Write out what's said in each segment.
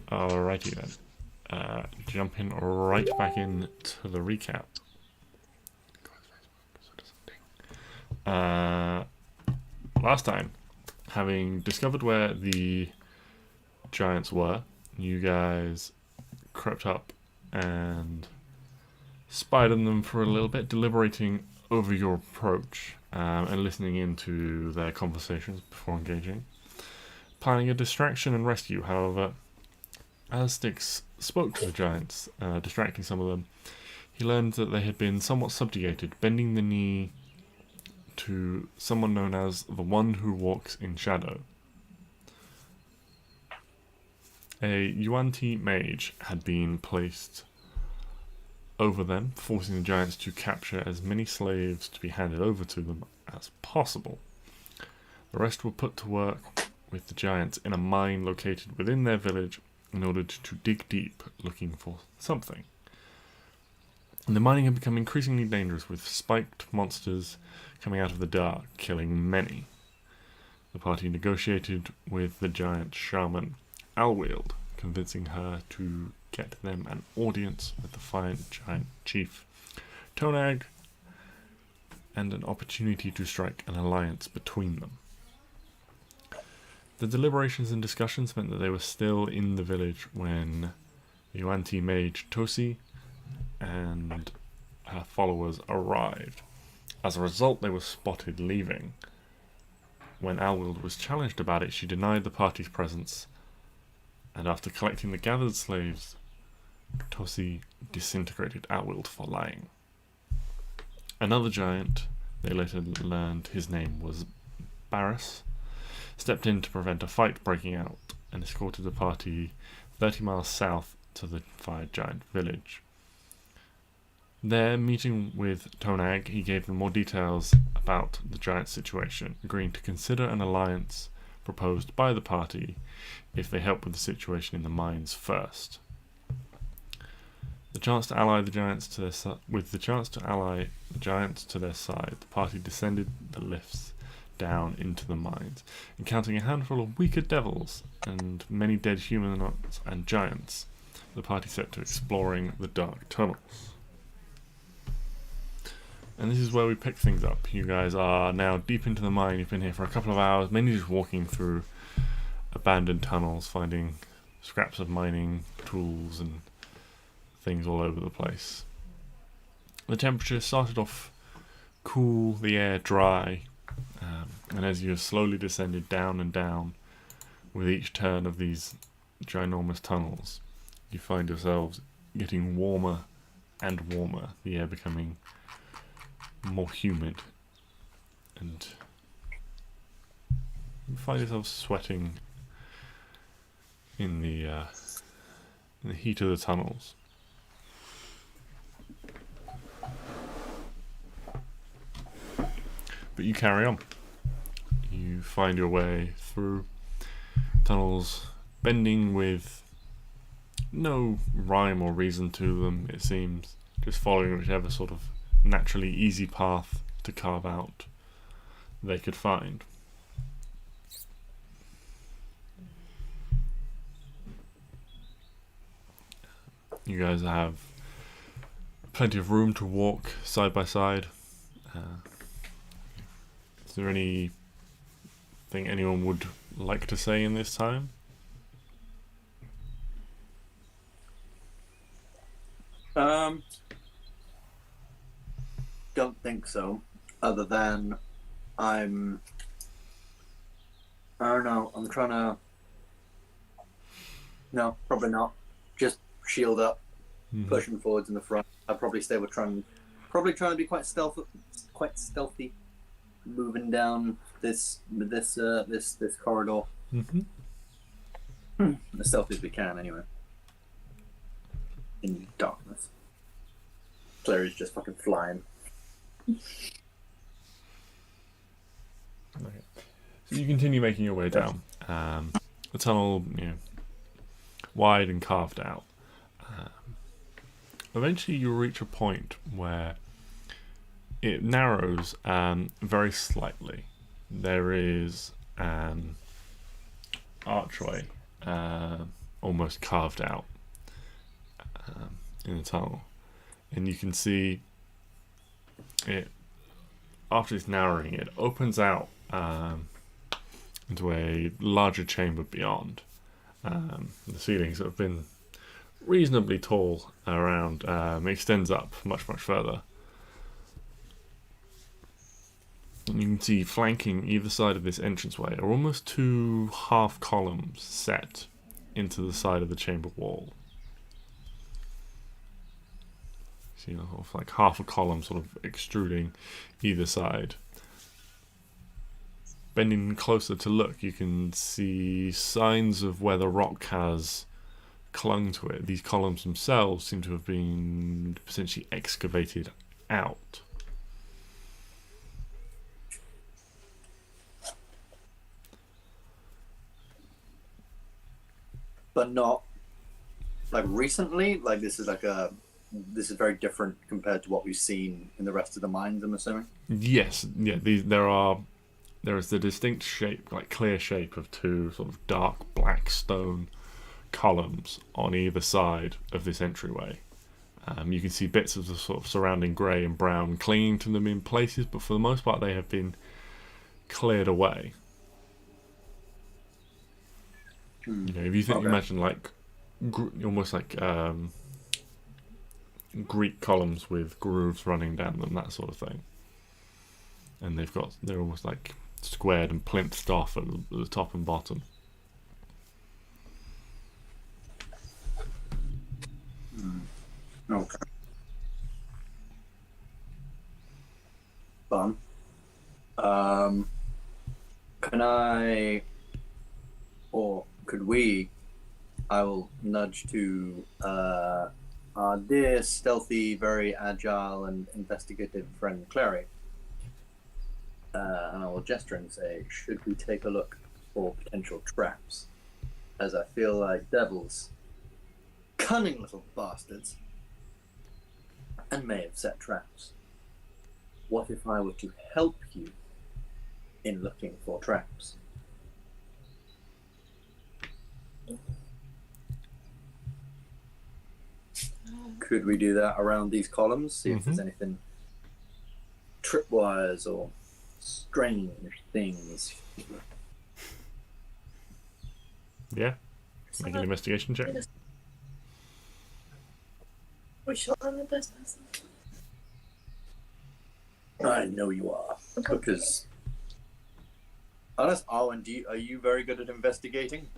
Alrighty then. Jumping right back in to the recap. Last time, having discovered where the giants were, you guys crept up and spied on them for a little bit, deliberating over your approach and listening into their conversations before engaging. Planning a distraction and rescue, however, as Stix spoke to the giants, distracting some of them, he learned that they had been somewhat subjugated, bending the knee to someone known as the One Who Walks in Shadow. A Yuan-Ti mage had been placed over them, forcing the giants to capture as many slaves to be handed over to them as possible. The rest were put to work with the giants in a mine located within their village in order to dig deep, looking for something. And the mining had become increasingly dangerous, with spiked monsters coming out of the dark, killing many. The party negotiated with the giant shaman Alwield, convincing her to get them an audience with the defiant giant chief Tonag, and an opportunity to strike an alliance between them. The deliberations and discussions meant that they were still in the village when the Yuan-Ti mage Tosi and her followers arrived. As a result, they were spotted leaving. When Alwild was challenged about it, she denied the party's presence, and after collecting the gathered slaves, Tosi disintegrated Alwild for lying. Another giant, they later learned his name was Barris, stepped in to prevent a fight breaking out and escorted the party 30 miles south to the fire giant village. There, meeting with Tonag, he gave them more details about the giant situation, agreeing to consider an alliance proposed by the party if they help with the situation in the mines first. The chance to ally the giants to their with the chance to ally the giants to their side, the party descended the lifts down into the mines, encountering a handful of weaker devils and many dead humanoids and giants. The party set to exploring the dark tunnels. And this is where we pick things up. You guys are now deep into the mine. You've been here for a couple of hours, mainly just walking through abandoned tunnels, finding scraps of mining tools and things all over the place. The temperature started off cool, the air dry, and as you have slowly descended down and down with each turn of these ginormous tunnels, you find yourselves getting warmer and warmer, the air becoming more humid, and you find yourself sweating in the heat of the tunnels. But you carry on. You find your way through tunnels, bending with no rhyme or reason to them, it seems, just following whichever sort of naturally easy path to carve out they could find. You guys have plenty of room to walk side by side. Is there anything anyone would like to say in this time? Don't think so. Other than I don't know. I'm trying to. No, probably not. Just shield up, pushing forwards in the front. I'd probably stay with trying to be quite stealthy, moving down this corridor. As stealthy as we can, anyway. In darkness. Clary's just fucking flying. Okay. So you continue making your way down. The tunnel, wide and carved out. Eventually you'll reach a point where it narrows very slightly. There is an archway almost carved out in the tunnel, and you can see it. After it's narrowing, it opens out into a larger chamber beyond. The ceilings have been reasonably tall around, extends up much further. And you can see flanking either side of this entranceway are almost 2 half columns set into the side of the chamber wall. So, like half a column sort of extruding either side. Bending closer to look, you can see signs of where the rock has clung to it. These columns themselves seem to have been potentially excavated out. But not like recently. Like this is very different compared to what we've seen in the rest of the mines, I'm assuming. Yes, yeah. There is the distinct shape, like clear shape of 2 sort of dark black stone columns on either side of this entryway. You can see bits of the sort of surrounding grey and brown clinging to them in places, but for the most part they have been cleared away. If you think, imagine like almost like Greek columns with grooves running down them, that sort of thing. And they're almost like squared and plinths off at the top and bottom. Okay. Fun. Can I, or could we? I will nudge to our dear, stealthy, very agile, and investigative friend Klari. And I will gesture and say, should we take a look for potential traps? As I feel like devils, cunning little bastards, and may have set traps. What if I were to help you in looking for traps? Could we do that around these columns? See if there's anything tripwires or strange things. Yeah. Make an investigation check. We sure I'm the best person. I know you are. Because honest, Arwen, are you very good at investigating?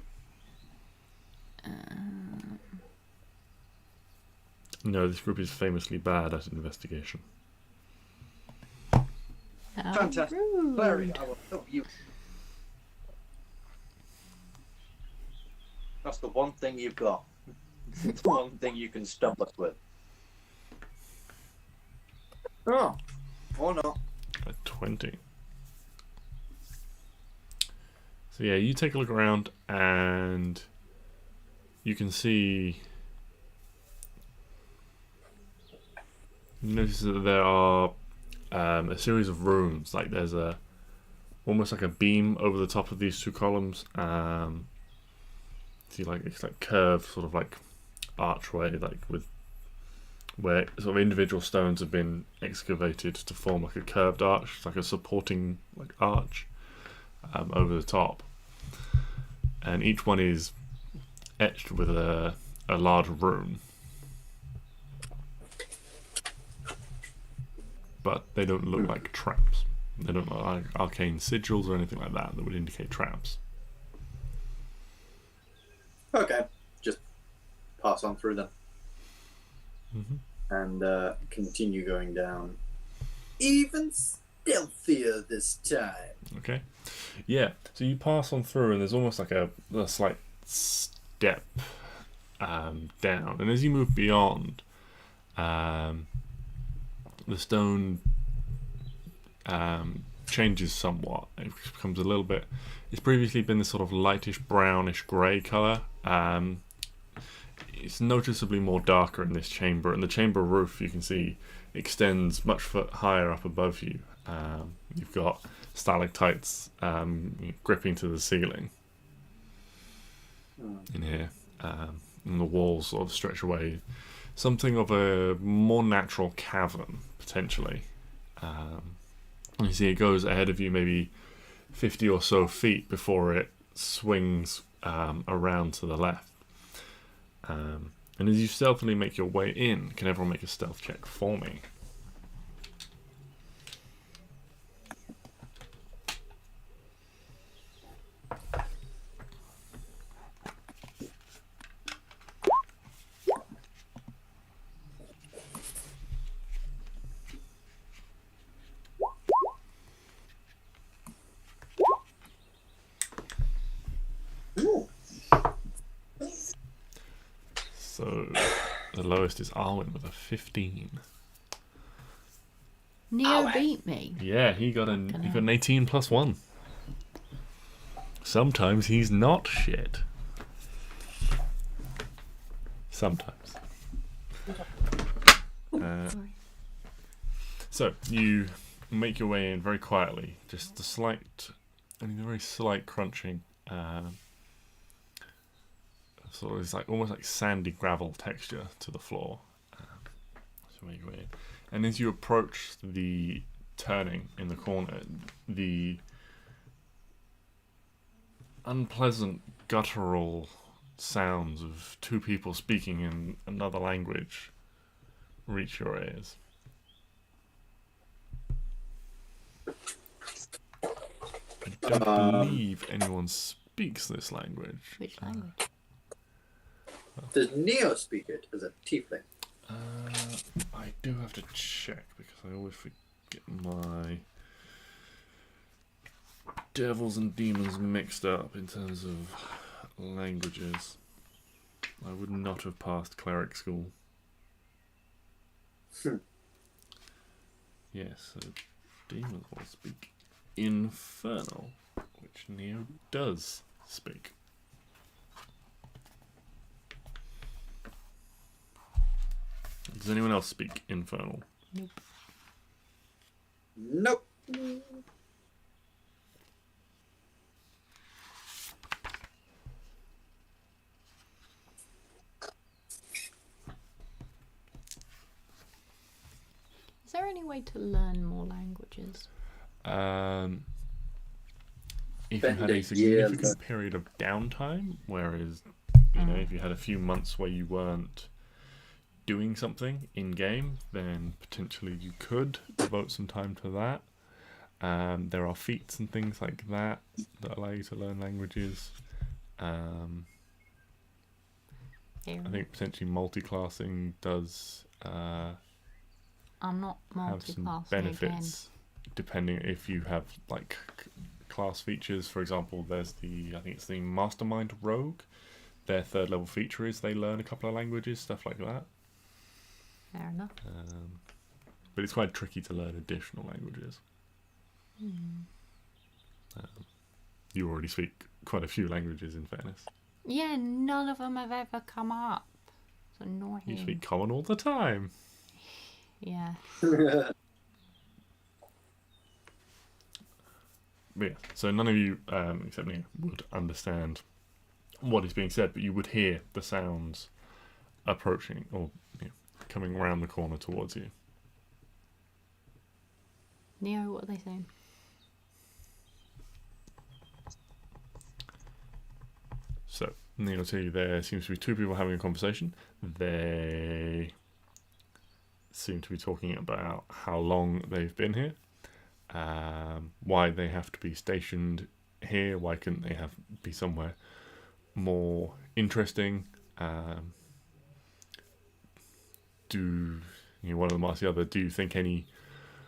No, this group is famously bad at investigation. Fantastic. Larry, I will help you. That's the one thing you've got. It's the one thing you can stump us with. Oh, or not. A 20. So yeah, you take a look around and you can see. You notice that there are a series of rooms. Like there's almost like a beam over the top of these 2 columns. See, like it's like curved, sort of like archway, like with where sort of individual stones have been excavated to form like a curved arch, it's like a supporting like arch over the top, and each one is etched with a large rune. But they don't look like traps. They don't look like arcane sigils or anything like that would indicate traps. Okay, just pass on through them. And continue going down. Even stealthier this time. Okay. Yeah, so you pass on through and there's almost like a slight step down. And as you move beyond, the stone changes somewhat. It becomes a little bit. It's previously been this sort of lightish brownish grey colour. It's noticeably more darker in this chamber, and the chamber roof you can see extends much higher up above you. You've got stalactites gripping to the ceiling in here, and the walls sort of stretch away. Something of a more natural cavern, potentially. You see it goes ahead of you maybe 50 or so feet before it swings around to the left. And as you stealthily make your way in, can everyone make a stealth check for me? So the lowest is Arwen with a 15. Neo beat me. Yeah, he got an 18 plus 1. Sometimes he's not shit. Sometimes. So you make your way in very quietly. Just a very slight crunching. So it's like almost like sandy gravel texture to the floor. So make your way in. And as you approach the turning in the corner, the unpleasant guttural sounds of two people speaking in another language reach your ears. I don't believe anyone speaks this language. Which language? Does Neo speak it as a tiefling? I do have to check because I always forget my devils and demons mixed up in terms of languages. I would not have passed cleric school. Yes, so demons will speak Infernal, which Neo does speak. Does anyone else speak Infernal? Nope. Nope. Is there any way to learn more languages? If you had a significant period of downtime, whereas, if you had a few months where you weren't doing something in-game, then potentially you could devote some time to that. There are feats and things like that that allow you to learn languages. I think potentially multi-classing does I'm not have some multi-classing benefits, depending if you have like class features. For example, there's I think it's the Mastermind Rogue. Their third level feature is they learn a couple of languages, stuff like that. Fair enough. But it's quite tricky to learn additional languages. You already speak quite a few languages, in fairness. Yeah, none of them have ever come up. It's annoying. You speak common all the time. Yeah. But yeah, so none of you, except me, would understand what is being said, but you would hear the sounds approaching or coming around the corner towards you. Neo, what are they saying? So, Neo, tell you there seems to be two people having a conversation. They seem to be talking about how long they've been here, why they have to be stationed here, why couldn't they be somewhere more interesting. One of them asks the other, do you think any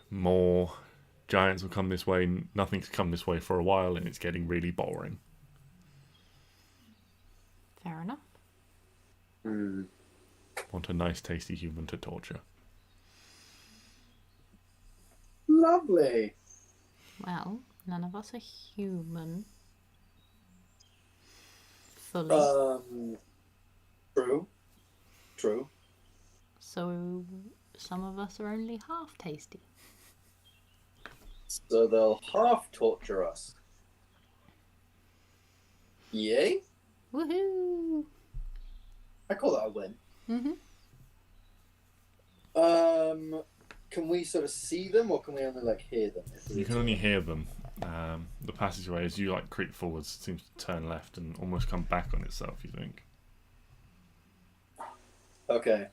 more giants will come this way? Nothing's come this way for a while and it's getting really boring. Fair enough. Want a nice tasty human to torture. Lovely. Well, none of us are human. Fully. True. So some of us are only half tasty. So they'll half torture us. Yay? Woohoo! I call that a win. Can we sort of see them, or can we only like hear them? You can only hear them. The passageway, as you like creep forwards, seems to turn left and almost come back on itself. You think? Okay.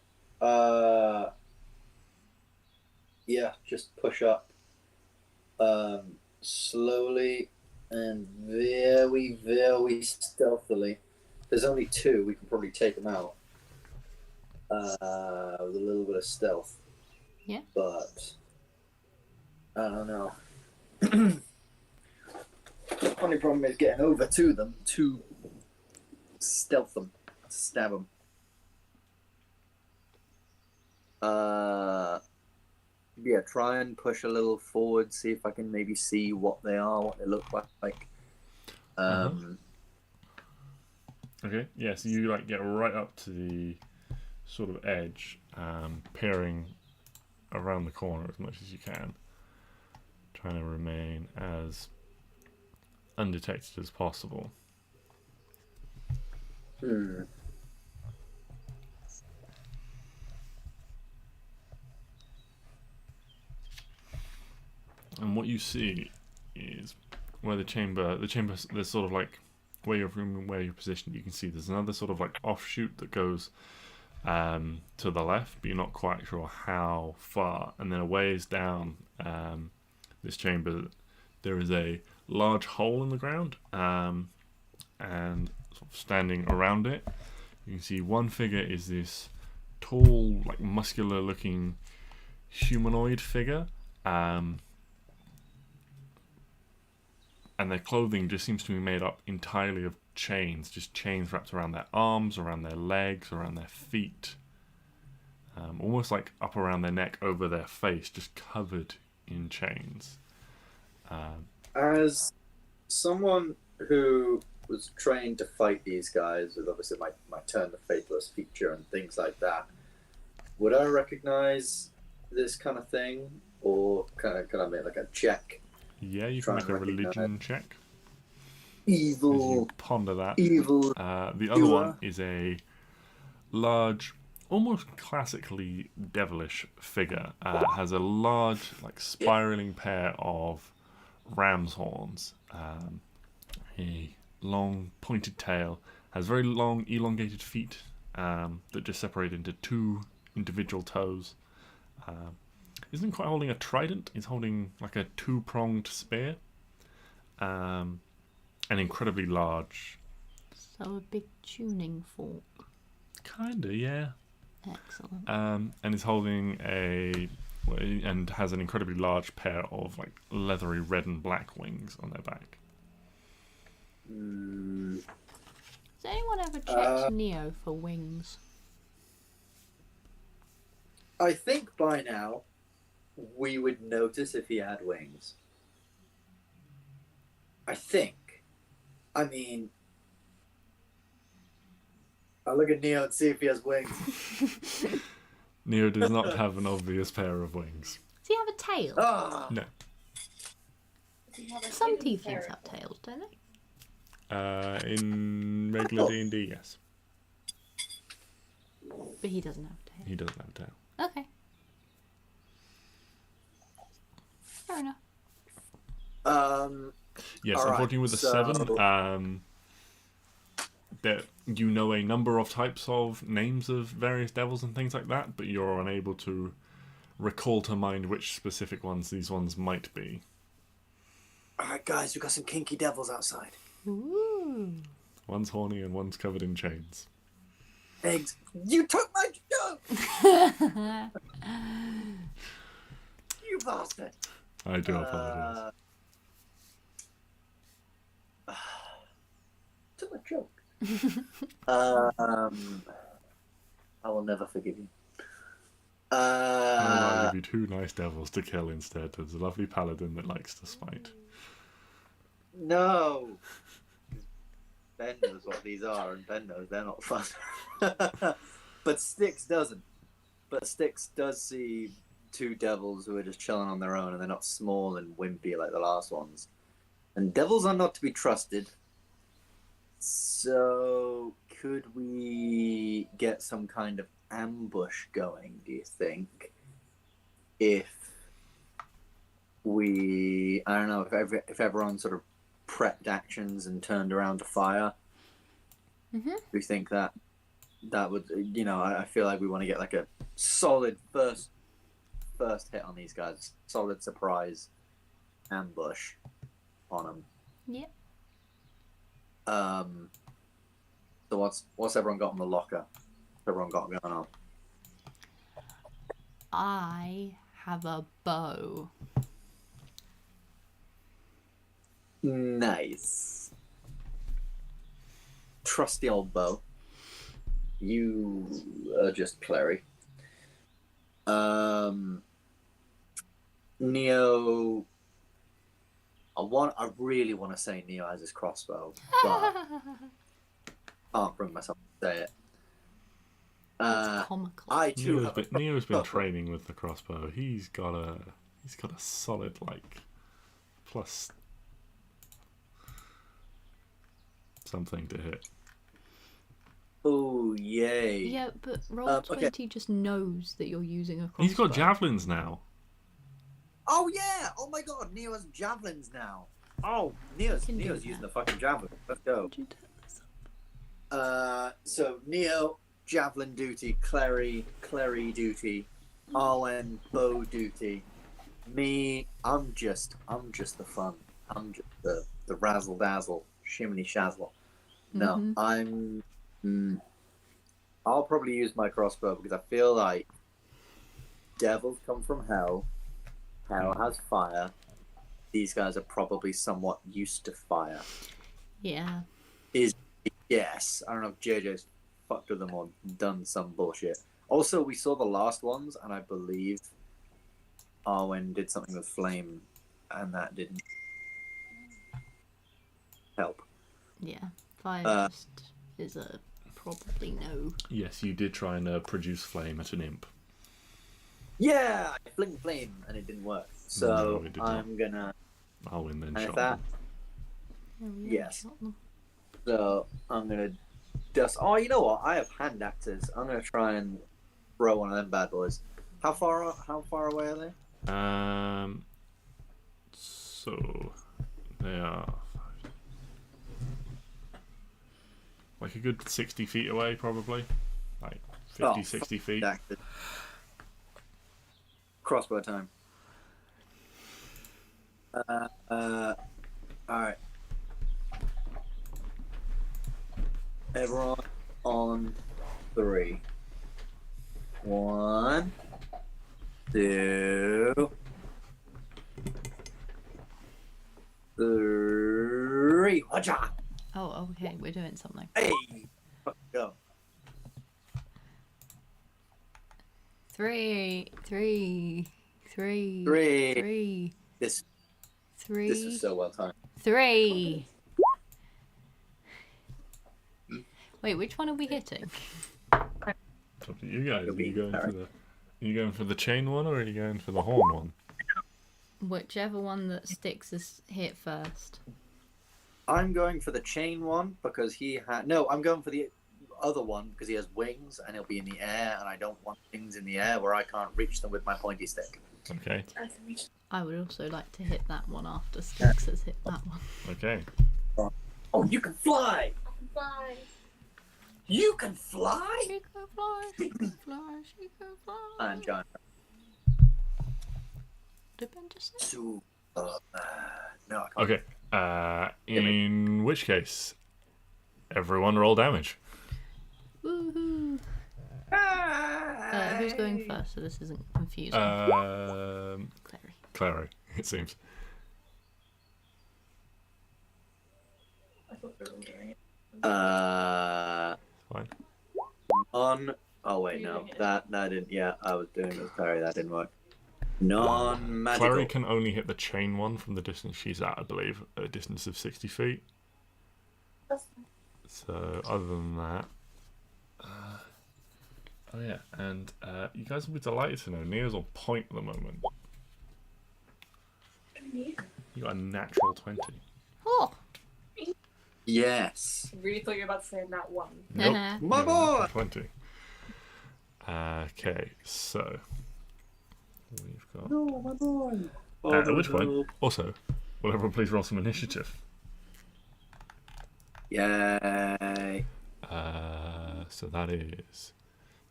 Yeah, just push up. Slowly and very stealthily. There's only two. We can probably take them out. With a little bit of stealth. Yeah. But I don't know. The only problem is getting over to them to stealth them, to stab them. Yeah, try and push a little forward, see if I can maybe see what they are, what they look like. Okay, yeah, so you like get right up to the sort of edge, peering around the corner as much as you can, trying to remain as undetected as possible. And what you see is where the chamber, there's sort of like where you're positioned, you can see there's another sort of like offshoot that goes to the left, but you're not quite sure how far. And then a ways down this chamber, there is a large hole in the ground, and sort of standing around it, you can see one figure is this tall, like muscular-looking humanoid figure. And their clothing just seems to be made up entirely of chains, just chains wrapped around their arms, around their legs, around their feet, almost like up around their neck, over their face, just covered in chains. As someone who was trained to fight these guys with obviously my turn the faithless feature and things like that, would I recognize this kind of thing, or can I make like a check? Yeah, you can make a religion check. Evil. As you ponder that. Evil. The other one is a large, almost classically devilish figure. Has a large, like spiraling pair of ram's horns. A long pointed tail. Has very long elongated feet that just separate into two individual toes. Isn't quite holding a trident, he's holding like a two-pronged spear. And incredibly large. So a big tuning fork. Kinda, yeah. Excellent. And is holding and has an incredibly large pair of like leathery red and black wings on their back. Has anyone ever checked Neo for wings? I think by now we would notice if he had wings. I think. I mean, I'll look at Neo and see if he has wings. Neo does not have an obvious pair of wings. Does he have a tail? No. Some tieflings have tails, don't they? In regular D&D, yes. But he doesn't have a tail. He doesn't have a tail. Okay. Fair enough. Yes, All unfortunately right, with the so... 7, that you know a number of types of names of various devils and things like that, but you're unable to recall to mind which specific ones these ones might be. Alright guys, we've got some kinky devils outside. Ooh. One's horny and one's covered in chains. Eggs. You took my joke! You bastard! I do apologize. Took my joke. I will never forgive you. I'll give you two nice devils to kill instead. There's a lovely paladin that likes to smite. No! Ben knows what these are, and Ben knows they're not fun. But Stix doesn't. But Stix does see two devils who are just chilling on their own, and they're not small and wimpy like the last ones. And devils are not to be trusted. So, could we get some kind of ambush going, do you think? If we, I don't know, if everyone sort of prepped actions and turned around to fire, Mm-hmm. do you think that would, you know, I feel like we want to get like a solid first hit on these guys, solid surprise ambush on them. Yep. So what's everyone got in the locker? What's everyone got going on? I have a bow. Nice. Trusty old bow. You are just Klari. Neo. I really want to say Neo has his crossbow, but can't bring myself to say it. It's comical. I too Neo's been training with the crossbow. He's got a solid like plus something to hit. Oh yay! Yeah, but Roll20 just knows that you're using a crossbow. He's got javelins now. Oh yeah! Oh my god, Neo has javelins now. Oh, Neo's using the fucking javelin. Let's go. Did you turn this up? So Neo, javelin duty, Klari duty, Arwen, bow duty. Me, I'm just the fun. I'm just the razzle dazzle, shimmy shazzle. No, I'll probably use my crossbow because I feel like devils come from hell. Hell has fire. These guys are probably somewhat used to fire. Yeah. Yes. I don't know if JJ's fucked with them or done some bullshit. Also, we saw the last ones, and I believe Arwen did something with flame, and that didn't help. Yeah. Fire just is a probably no. Yes, you did try and produce flame at an imp. Yeah, I fling flame, and it didn't work. So No, it did I'm gonna. I'll win then. And Shot if that, them. Oh, yeah, Yes. shot them. so I'm gonna dust. Oh, you know what? I have hand axes. I'm gonna try and throw one of them bad boys. How far away are they? So they are like a good 60 feet away, probably. Like 50, 60 feet. Axes. Crossbow time. Alright. Everyone on 3. 1, 2, 3. Watcha! Oh, okay, we're doing something. Hey! Go. 3. This 3. is so well timed. 3. Wait, which one are we hitting? It's up to you guys. Are you going for the chain one, or are you going for the horn one? Whichever one that Stix has hit first. I'm going for the chain one because he had. No, I'm going for the other one because he has wings and he'll be in the air, and I don't want things in the air where I can't reach them with my pointy stick. Okay. I would also like to hit that one after Stix has hit that one. Okay. Oh, you can fly! Bye. You can fly? She can fly, she can fly, she can fly. I'm John. Depend to say. So, no, I can't. Okay. In which case, everyone roll damage. Woohoo! Who's going first so this isn't confusing? Clary, Clary. it seems. I thought they were all doing it. Fine. Oh wait, no, that didn't. Yeah, I was doing it with Clary. That didn't work. Non-magical. Clary can only hit the chain one from the distance she's at, I believe, at a distance of 60 feet. That's fine. So, other than that... oh yeah, and you guys will be delighted to know Neo's on point at the moment. You got a natural 20. Oh! Yes. Really thought you were about to say that one. Nope. My Yeah, boy! 20. Okay, so we've got. No, my boy. At which point, also, will everyone please roll some initiative? Yay. So that is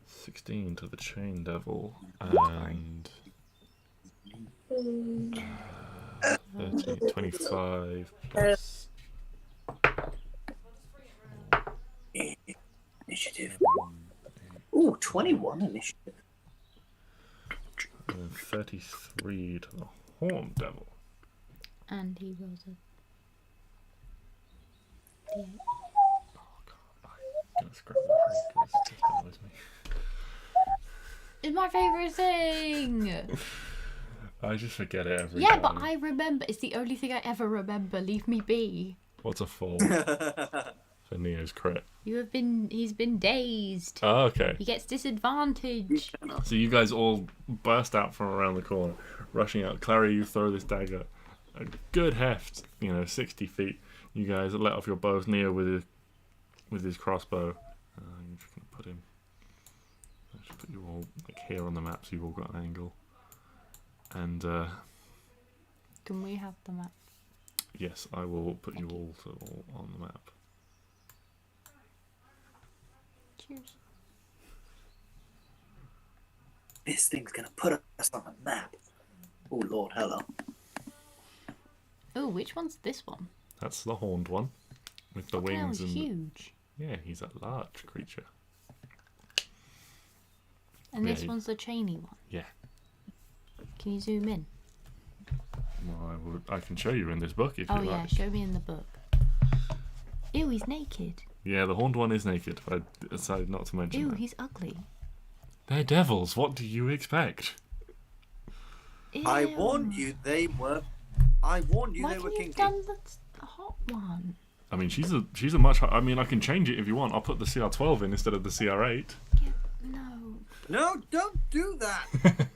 16 to the Chain Devil and 30, 25 plus Initiative. Ooh, 21 initiative. 33 to the Horn Devil. And he rolls a D8. Oh god, I'm gonna scrap that because it just annoys me. It's my favourite thing! I just forget it every Yeah, time. but I remember. It's the only thing I ever remember. Leave me be. What's a 4 for Neo's crit? He's been dazed. Oh, okay. He gets disadvantage. So you guys all burst out from around the corner, rushing out. Klari, you throw this dagger, a good heft, 60 feet. You guys let off your bows. Neo with his crossbow. I'm just gonna put him. I'll just put you all like here on the map, so you've all got an angle. And Can we have the map? yes, I will put you all on the map. Cheers. This thing's gonna put us on the map. Oh Lord, hello. Oh, which one's this one? That's the horned one with the Fucking hell, wings it's and huge. yeah, he's a large creature. And Yeah, this one's the chainy one. Yeah. Can you zoom in? Well, I can show you in this book if Oh you yeah, like. show me in the book. Ew, he's naked. Yeah, the horned one is naked, but I decided not to mention Ew, that. he's ugly. They're devils. What do you expect? Ew. I warned you they were. I warned you Why they were couldn't you kinky. have done the hot one? I mean, she's a much. I mean, I can change it if you want. I'll put the CR12 in instead of the CR8. Yeah, no. No, don't do that.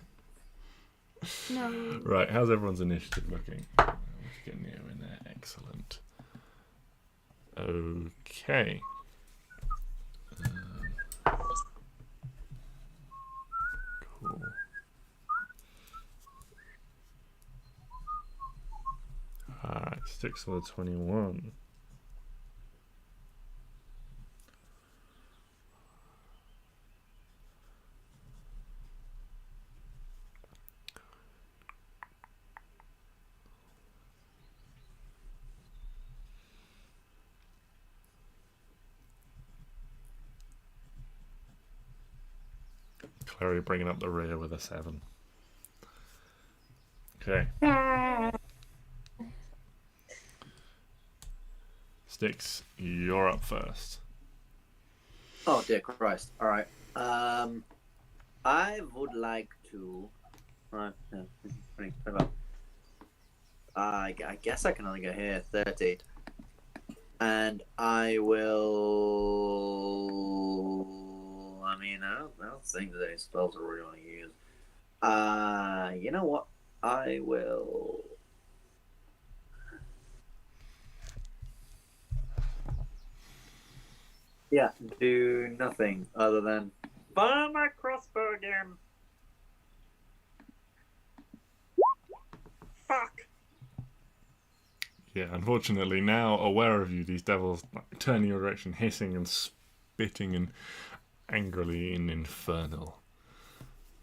No. Right, how's everyone's initiative looking? Let's get Neo in there. Excellent. Okay. Cool. Alright, Stix for the 21. Klari bringing up the rear with a 7. Okay. Stix, you're up first. Oh dear Christ! All right. I would like to. Right. Yeah, 20, about. I guess I can only go here 30, and I will. I mean, I don't think that any spells are really want to use. You know what? I will. Yeah, do nothing other than fire my crossbow again. Fuck. Yeah, unfortunately, now aware of you, these devils turn in your direction, hissing and spitting and angrily and infernal.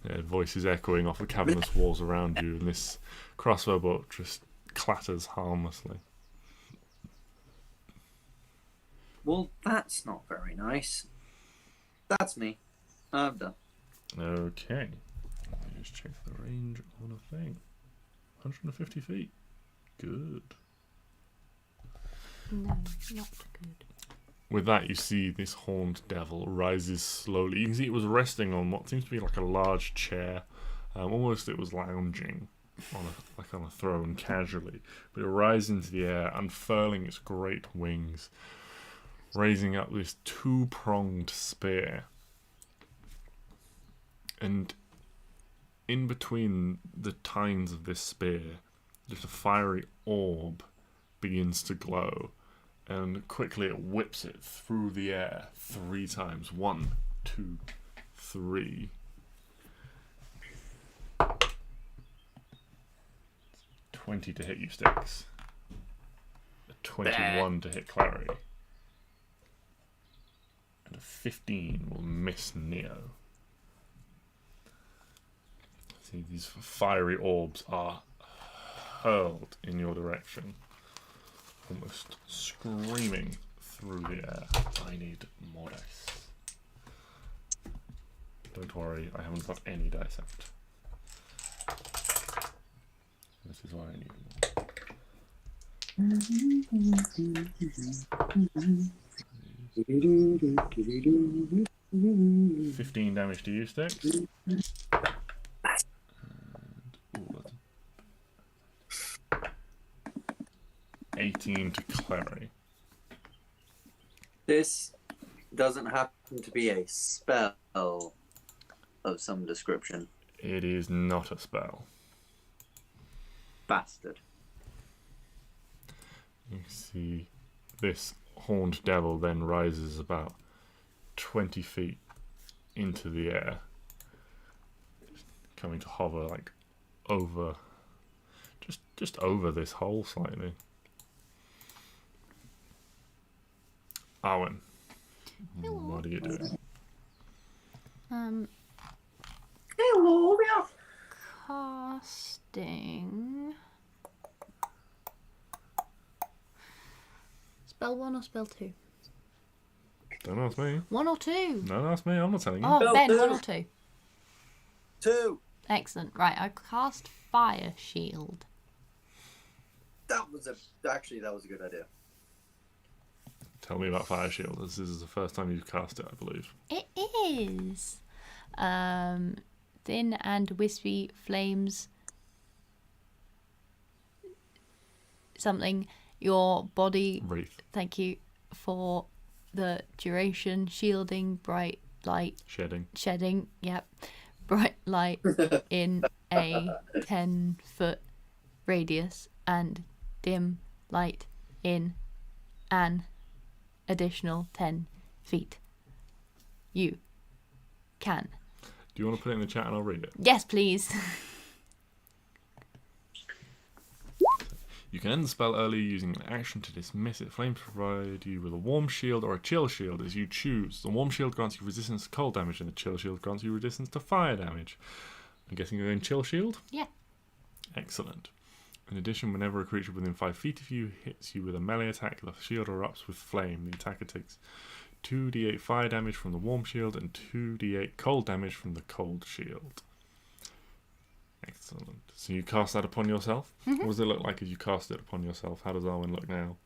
Their voices echoing off the cavernous walls around you, and this crossbow bolt just clatters harmlessly. Well, that's not very nice. That's me. I'm done. Okay. Let me just check the range on a thing. 150 feet. Good. No, not good. With that, you see this horned devil rises slowly. You can see it was resting on what seems to be like a large chair. Almost it was lounging on a throne casually. But it rises into the air, unfurling its great wings, raising up this two-pronged spear. And in between the tines of this spear, just a fiery orb begins to glow. and quickly it whips it through the air 3 times. 1, 2, 3. 20 to hit you, Stix. 21 to hit Klari. And a 15 will miss Neo. See, these fiery orbs are hurled in your direction, almost screaming through the air. I need more dice. Don't worry, I haven't got any dice out. This is why I need more. 15 damage to you, Stix. And, 18 to Klari. This doesn't happen to be a spell of some description. It is not a spell. Bastard. You see this horned devil then rises about 20 feet into the air, coming to hover like over, just over this hole slightly. Arwen, what are you doing? Hello there. Casting spell 1 or spell 2? Don't ask me. 1 or 2? Don't ask me. I'm not telling you. Oh, Spell Ben, 2. 1 or 2? 2. Excellent. Right, I cast Fire Shield. That was a good idea. Tell me about Fire Shield. This is the first time you've cast it, I believe. It is. Thin and wispy flames. Something. Your body. Wraith. Thank you for the duration. Shielding bright light. Shedding. Yep. Bright light in a 10-foot radius and dim light in an additional 10 feet. You can. Do you want to put it in the chat and I'll read it? Yes, please. You can end the spell early using an action to dismiss it. Flames provide you with a warm shield or a chill shield as you choose. The warm shield grants you resistance to cold damage and the chill shield grants you resistance to fire damage. I'm guessing you're going chill shield? Yeah. Excellent. In addition, whenever a creature within 5 feet of you hits you with a melee attack, the shield erupts with flame. The attacker takes 2d8 fire damage from the warm shield and 2d8 cold damage from the cold shield. Excellent. So you cast that upon yourself? Mm-hmm. What does it look like as you cast it upon yourself? How does Arwen look now?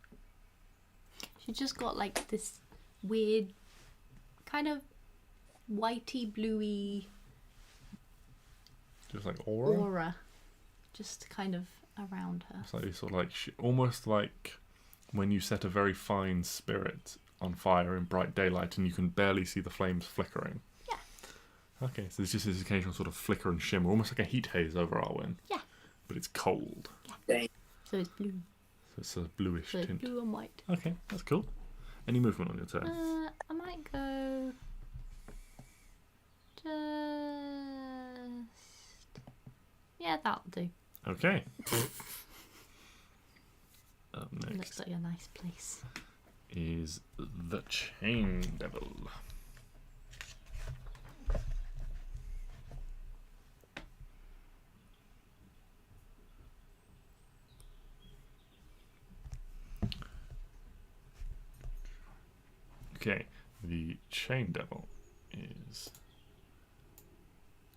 She just got like this weird kind of whitey bluey Just like aura? aura just kind of around her. It's like, sort of like almost like when you set a very fine spirit on fire in bright daylight and you can barely see the flames flickering. Yeah. Okay, so there's just this occasional sort of flicker and shimmer, almost like a heat haze over Arwen. Yeah. But it's cold. Dang. So it's blue. So it's a bluish So it's tint. blue and white. Okay, that's cool. Any movement on your turn? I might go just yeah, that'll do. Okay. Up Looks next like a nice place. is the Chain Devil. Okay, the Chain Devil is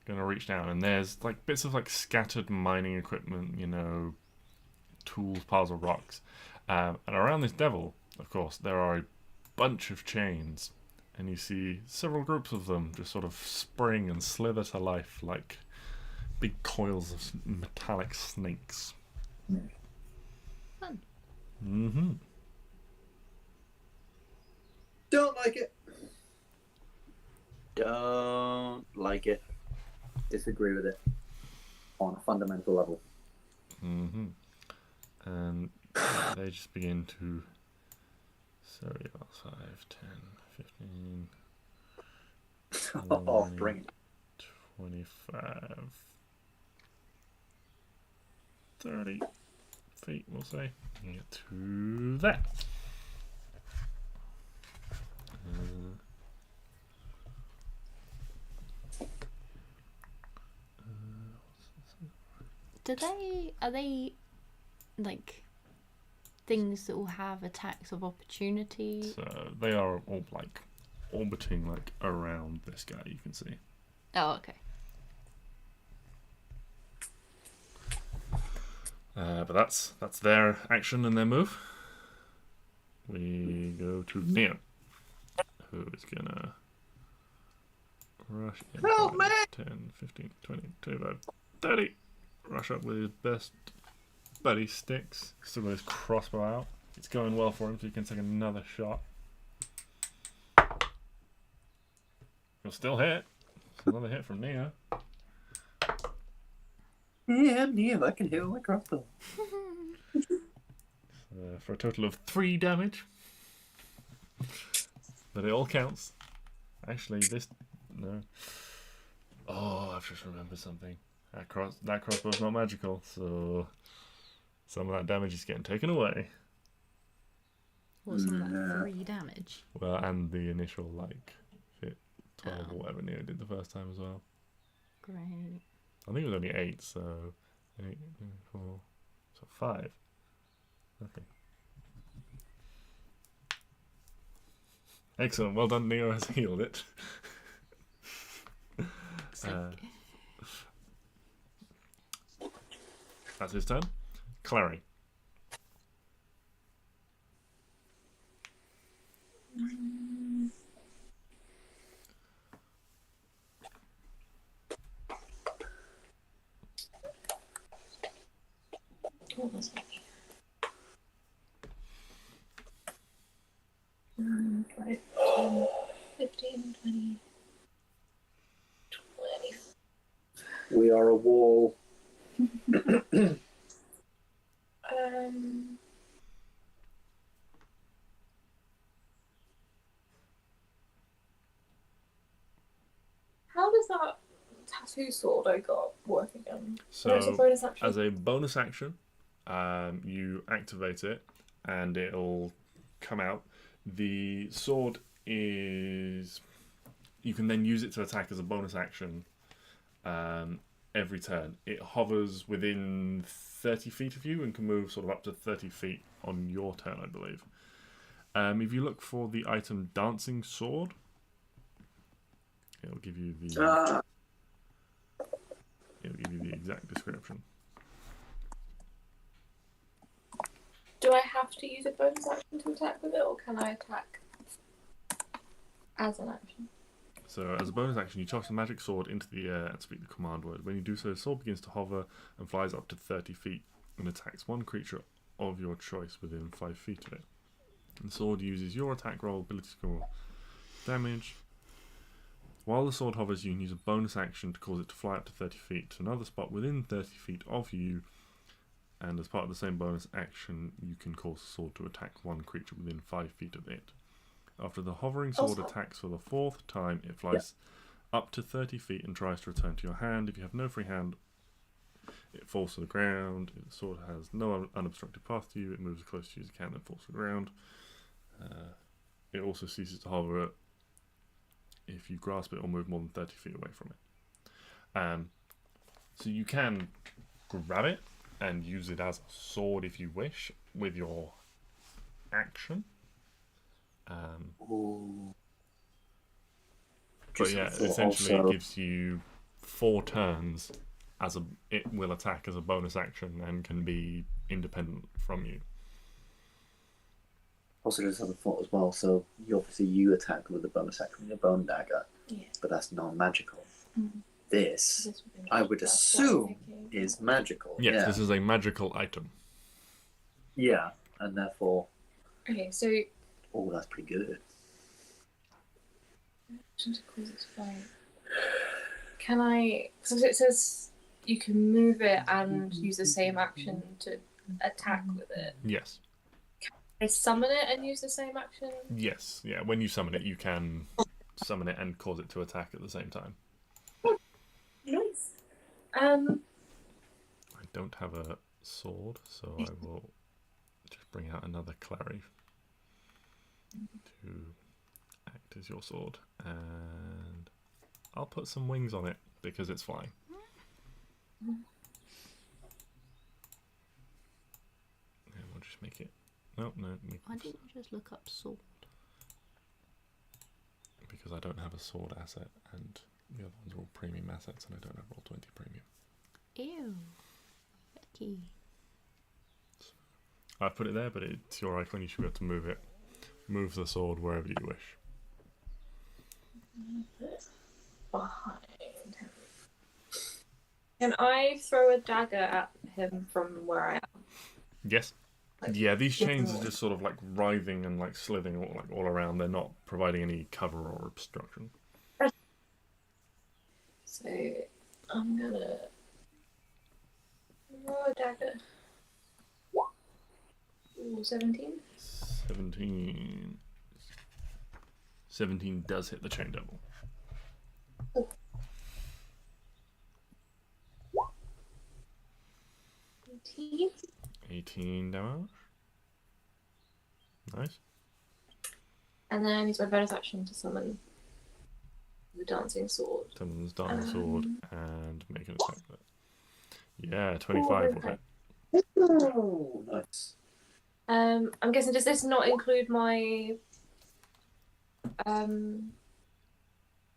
gonna reach down, and there's like bits of like scattered mining equipment, you know, tools, piles of rocks, and around this devil, of course, there are a bunch of chains, and you see several groups of them just sort of spring and slither to life like big coils of metallic snakes. Fun. Mm-hmm. Don't like it. Don't like it. Disagree with it on a fundamental level. Mm-hmm. And they just begin to So we got 5, 10, 15, Oh, 20, bring it. 25, 30 feet, we'll say. And get to that. Are they like things that will have attacks of opportunity? So they are all like orbiting like around this guy, you can see. Oh, okay. But that's their action and their move. We go to Neo, who is gonna rush in. Help me! 10, 15, 20, 25, 30. Rush up with his best buddy Stix. Still got his crossbow out. It's going well for him, so he can take another shot. He'll still hit. It's another hit from Neo. Yeah, I'm Neo. I can hit with my crossbow. For a total of 3 damage. But it all counts. Actually, this... No. Oh, I've just remembered something. That crossbow's not magical, so... Some of that damage is getting taken away. What's that? 3 damage? Well, and the initial, like, hit 12 or whatever Neo did the first time as well. Great. I think it was only 8, so... 8, 4... So 5. Okay. Excellent, well done, Neo has healed it. That's his turn. Klari. What was it? 5, 10, 15, 20, 20. We are a wall. How does that tattoo sword I got work again? So, No, it's a bonus action. as a bonus action, you activate it, and it'll come out. The sword is... You can then use it to attack as a bonus action every turn. It hovers within 30 feet of you and can move sort of up to 30 feet on your turn, I believe. If you look for the item Dancing Sword, it'll give you the... It'll give you the exact description. Do I have to use a bonus action to attack with it, or can I attack as an action? So, as a bonus action, you toss a magic sword into the air and speak the command word. When you do so, the sword begins to hover and flies up to 30 feet and attacks one creature of your choice within 5 feet of it. The sword uses your attack roll, ability score, damage. While the sword hovers, you can use a bonus action to cause it to fly up to 30 feet to another spot within 30 feet of you. And as part of the same bonus action, you can cause the sword to attack one creature within 5 feet of it. After the hovering sword attacks for the 4th time, it flies up to 30 feet and tries to return to your hand. If you have no free hand, it falls to the ground. The sword has no unobstructed path to you. It moves as close to you as it can and falls to the ground. It also ceases to hover if you grasp it or move more than 30 feet away from it. So you can grab it and use it as a sword if you wish with your action. But yeah, essentially it gives you 4 turns as it will attack as a bonus action and can be independent from you. Also, just have a thought as well. So, you attack with a bonus action with your bone dagger, but that's non-magical. This, I would assume, is magical. Yes, this is a magical item. Yeah, and therefore. Okay, so. Oh, that's pretty good. Can I? So it says you can move it and use the same action to attack with it. Yes. I summon it and use the same action. Yes, yeah. When you summon it, you can summon it and cause it to attack at the same time. Nice. I don't have a sword, so I will just bring out another Klari to act as your sword, and I'll put some wings on it because it's flying. And we'll just make it. No. Why didn't you just look up sword? Because I don't have a sword asset, and the other ones are all premium assets, and I don't have Roll20 premium. Ew. Yucky. I've put it there, but it's your icon. You should be able to move it. Move the sword wherever you wish. Behind him. Can I throw a dagger at him from where I am? Yes. Yeah, these chains are just sort of like writhing and like slithering all around. They're not providing any cover or obstruction. So I'm gonna throw a dagger. Ooh, 17. 17 does hit the chain devil. 18. 18 damage. Nice. And then I use my bonus action to summon the dancing sword. Summons dancing sword and make an attack with it. Yeah, 25 will hit. Oh, nice. I'm guessing, does this not include my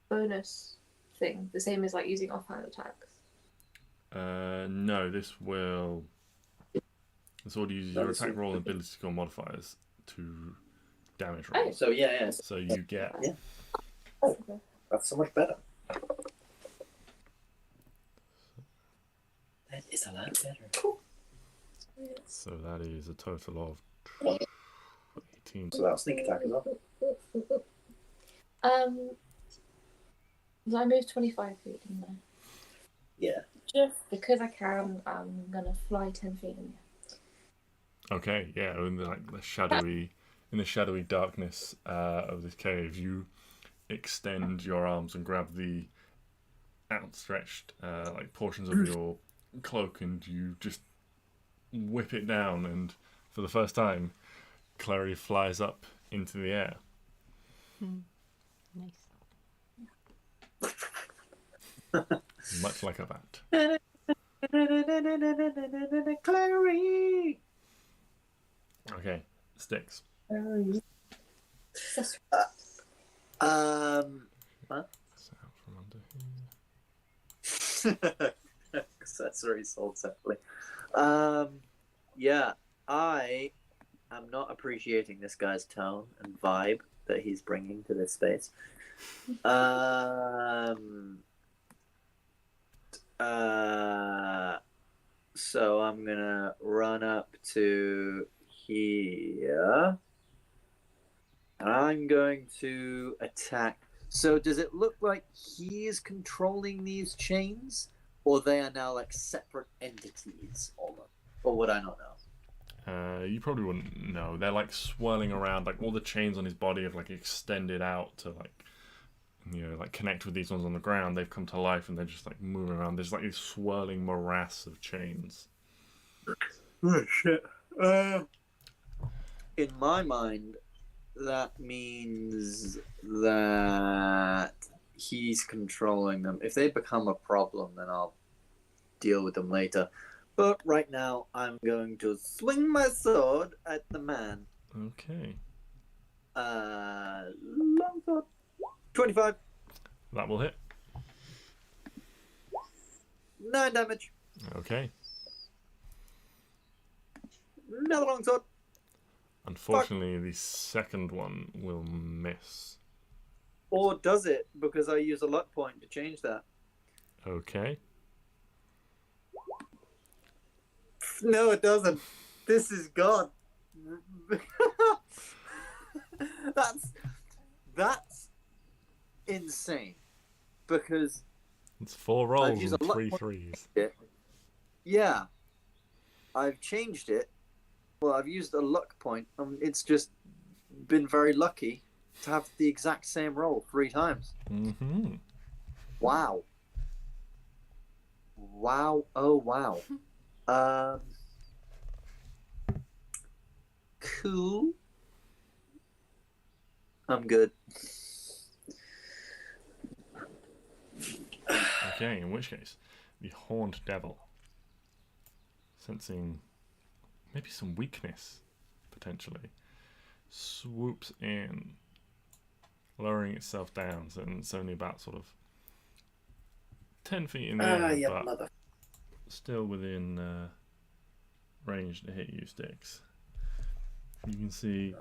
bonus thing? The same as like using offhand attacks? No, this sword uses your attack roll and ability skill modifiers to damage roll. Oh, so yeah. So you get... Yeah. Oh, that's so much better. That is a lot better. Cool. So that is a total of 18. So that'll sneak attack as well. I moved 25 feet, didn't I? Yeah. Just because I can, I'm gonna fly 10 feet in the air. Okay, yeah, in the shadowy darkness of this cave, you extend your arms and grab the outstretched like portions of your cloak, and you just whip it down, and for the first time, Klari flies up into the air. Nice. Much like a bat. Klari! Okay, Stix. What? Sound from under here. Accessories sold separately. Yeah, I am not appreciating this guy's tone and vibe that he's bringing to this space. So I'm gonna run up to here. And I'm going to attack. So does it look like he is controlling these chains? Or they are now like separate entities almost? Or would I not know? You probably wouldn't know. They're like swirling around, like all the chains on his body have like extended out to like, you know, like connect with these ones on the ground. They've come to life and they're just like moving around. There's like this swirling morass of chains. Oh shit. In my mind, that means that he's controlling them. If they become a problem, then I'll deal with them later. But right now, I'm going to swing my sword at the man. Okay. Longsword. 25. That will hit. 9 damage. Okay. Another longsword. Unfortunately, the second one will miss. Or does it? Because I use a luck point to change that. Okay. No, it doesn't. This is God. That's insane. Because It's 4 rolls I've used and a lot 3 more- threes. yeah, I've changed it, Well, I've used a luck point. It's just been very lucky to have the exact same roll 3 times. Mm-hmm. Wow. Wow. Oh, wow. Cool. I'm good. Okay, in which case, the Horned Devil, sensing maybe some weakness, potentially, swoops in, lowering itself down, so it's only about sort of 10 feet in the air, Yeah, but mother. still within range to hit you, Stix. You can see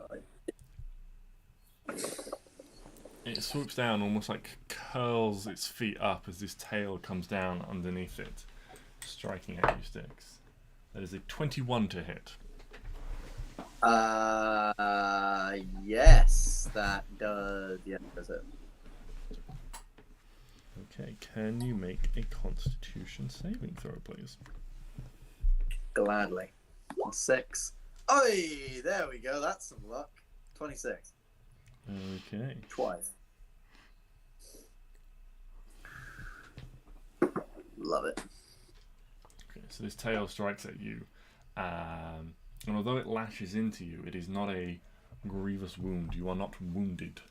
it swoops down, almost like curls its feet up as this tail comes down underneath it, striking at you, Stix. That is a 21 to hit. Yes, that does. Yeah, does it. Okay, can you make a Constitution saving throw, please? Gladly. 6. Oi, there we go. That's some luck. 26. Okay. Twice. Love it. Okay, so this tail strikes at you, and although it lashes into you, it is not a grievous wound. You are not wounded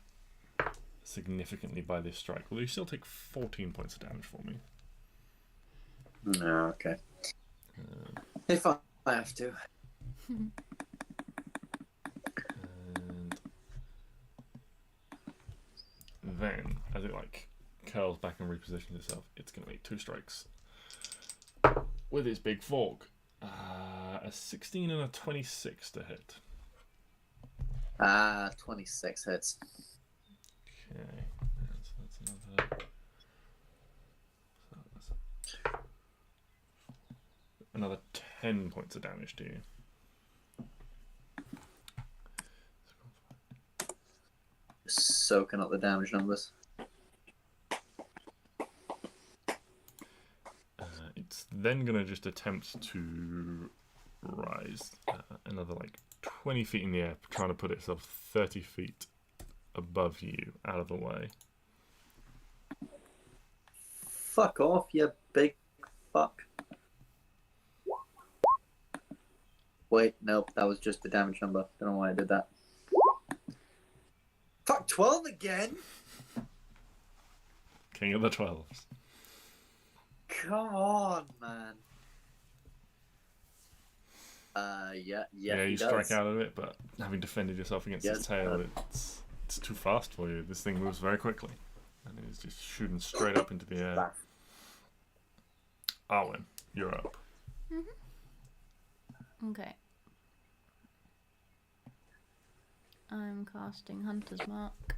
significantly by this strike, although you still take 14 points of damage for me. Okay. If I have to. And then, as it like curls back and repositions itself, it's going to make 2 strikes with its big fork. A 16 and a 26 to hit. 26 hits. Okay, so that's another 10 points of damage to you. Soaking up the damage numbers. It's then going to just attempt to rise another like 20 feet in the air, trying to put itself 30 feet above you, out of the way. Fuck off, you big fuck. Wait, nope, that was just the damage number. Don't know why I did that. Fuck, 12 again? King of the 12s. Come on, man. Yeah, You he strike does. out of it, but having defended yourself against its tail, it's too fast for you. This thing moves very quickly, and it's just shooting straight up into the air. Arwen, you're up. Okay. I'm casting Hunter's Mark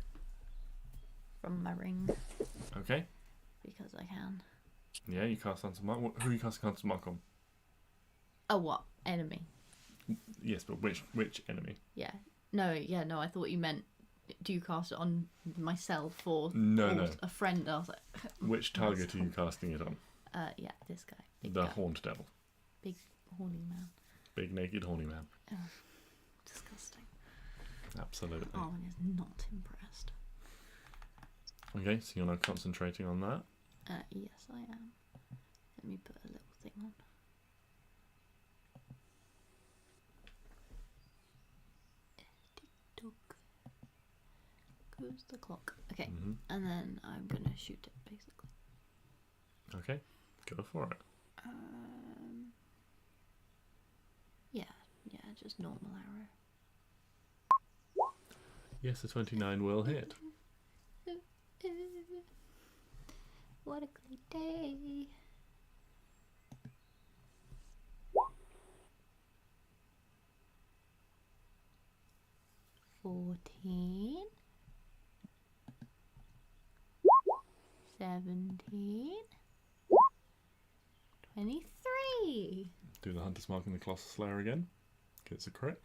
from my ring Okay. because I can. Yeah, you cast Hunter's Mark. Who are you casting Hunter's Mark on? Oh, what? Enemy. Yes, but which enemy? Yeah. No, I thought you meant, do you cast it on myself or No. a friend? I was like, Which target are you casting it on? yeah, this guy. Big The guy. Horned Devil. Big horny man. Big naked horny man. Oh, disgusting. Absolutely. Arwen is not impressed. Okay, so you're now concentrating on that. Yes, I am. Let me put a little thing on. Tick-tock. Goes the clock. Okay, and then I'm gonna shoot it, basically. Okay, go for it. Yeah, just normal arrow. Yes, the 29 will hit. What a great day. $14, 17, 23. Do the Hunter's Mark and the Colossus Slayer again. Gets a crit.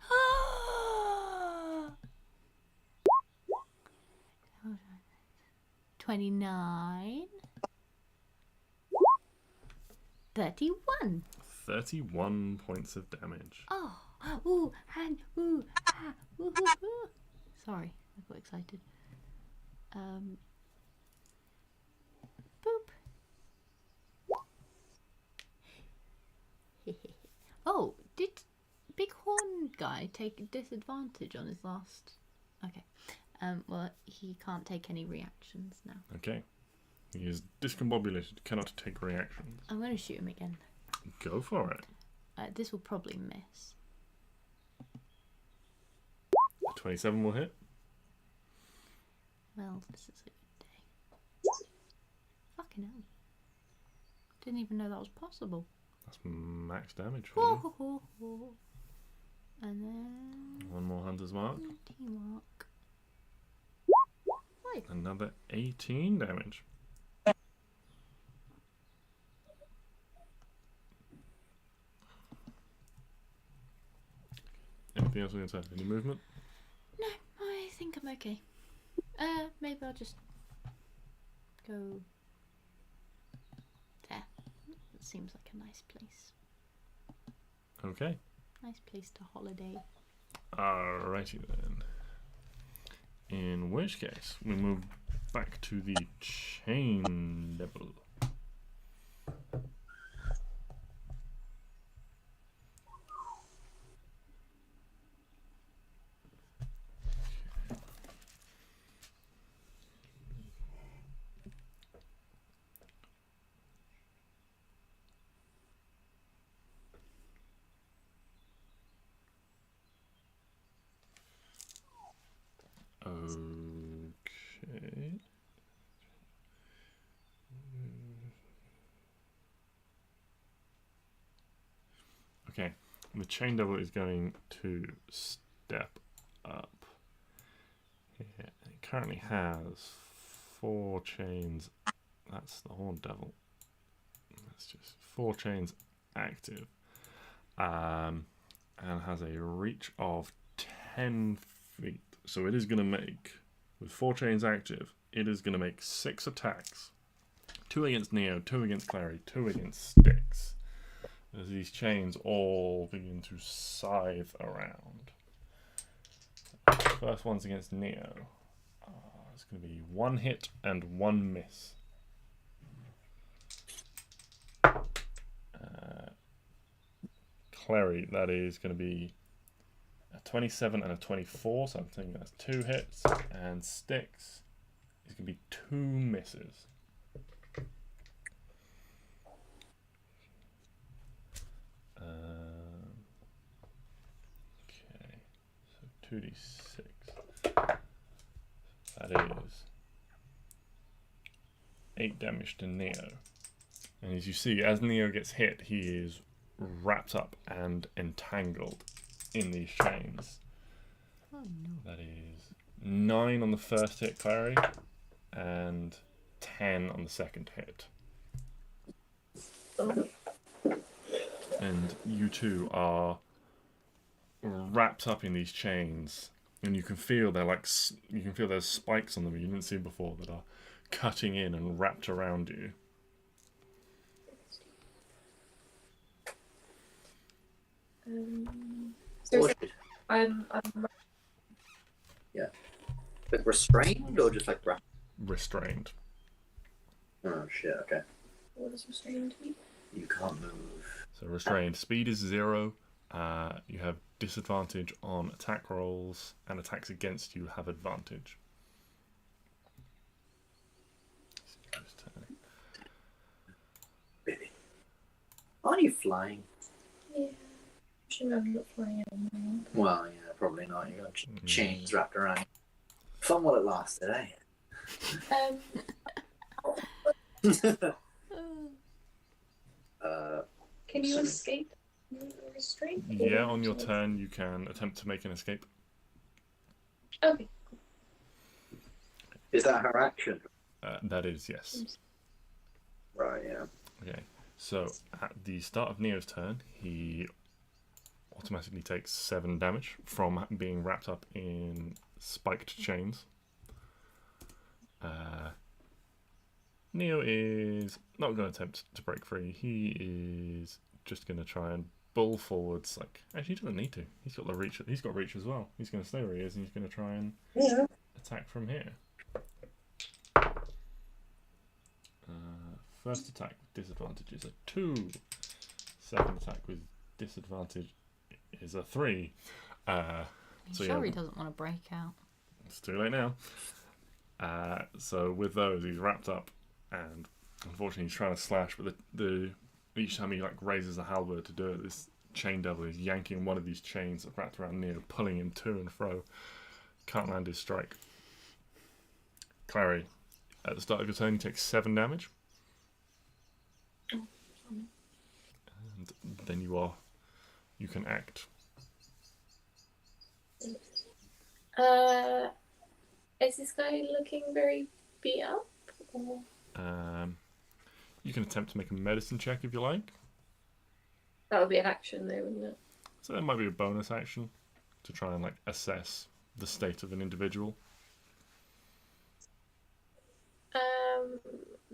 29, 31. 31 points of damage. Oh, Ooh, hand, ooh, ah, ooh, ooh, ooh. Sorry, I got excited. Boop. Oh, did Bighorn guy take disadvantage on his last? Okay. Well, he can't take any reactions now. Okay. He is discombobulated, cannot take reactions. I'm going to shoot him again. Go for it. This will probably miss. 27 will hit. Well, this is a good day. Fucking hell. Didn't even know that was possible. That's max damage for you. And then... One more Hunter's Mark. Teamwork. Right. Another 18 damage. Anything else on your turn? Any movement? No, I think I'm okay. Maybe I'll just go there. It seems like a nice place. Okay. Nice place to holiday. Alrighty then. In which case, we move back to the chain level. Okay. Okay, the chain devil is going to step up. Yeah, it currently has 4 chains. That's the horn devil. That's just 4 chains active. And has a reach of 10 feet. So it is going to make, with 4 chains active, it is going to make 6 attacks. 2 against Neo, 2 against Klari, 2 against Stix. As these chains all begin to scythe around. First one's against Neo. It's going to be 1 hit and 1 miss. Klari, that is going to be a 27 and a 24, so I'm thinking that's 2 hits. And Stix is going to be 2 misses. Okay, so 2d6. That is 8 damage to Neo. And as you see, as Neo gets hit, he is wrapped up and entangled in these chains. Oh no. That is 9 on the first hit, Klari, and 10 on the second hit. Oh. And you two are wrapped up in these chains, and you can feel there's spikes on them you didn't see before that are cutting in and wrapped around you. So I'm Yeah. Like restrained or just like Restrained. Oh shit, okay. what does restrained mean? You can't move. So restrained. Speed is 0. You have disadvantage on attack rolls, and attacks against you have advantage. Baby. Aren't you flying? Yeah. Should I'm not flying anymore. Well, yeah, probably not. You got chains wrapped around you. Fun while it lasted, eh? Can you escape restraint? Yeah, on your turn you can attempt to make an escape. Okay. Is that her action? That is, yes. Right, yeah. Okay, so at the start of Neo's turn, he automatically takes 7 damage from being wrapped up in spiked chains. Neo is not going to attempt to break free. He is just going to try and bull forwards. Like, actually, he doesn't need to. He's got the reach. He's got reach as well. He's going to stay where he is, and he's going to try and attack from here. First attack with disadvantage is a 2. Second attack with disadvantage is a 3. So Sure, he doesn't want to break out. It's too late now. So with those, he's wrapped up, and unfortunately, he's trying to slash. But the each time he like raises the halberd to do it, this chain devil is yanking one of these chains that wrapped around Neo, pulling him to and fro. Can't land his strike. Klari, at the start of your turn, you take 7 damage. And then you can act. Is this guy looking very beat up? Or... You can attempt to make a medicine check if you like. That would be an action though, wouldn't it? So that might be a bonus action to try and like assess the state of an individual.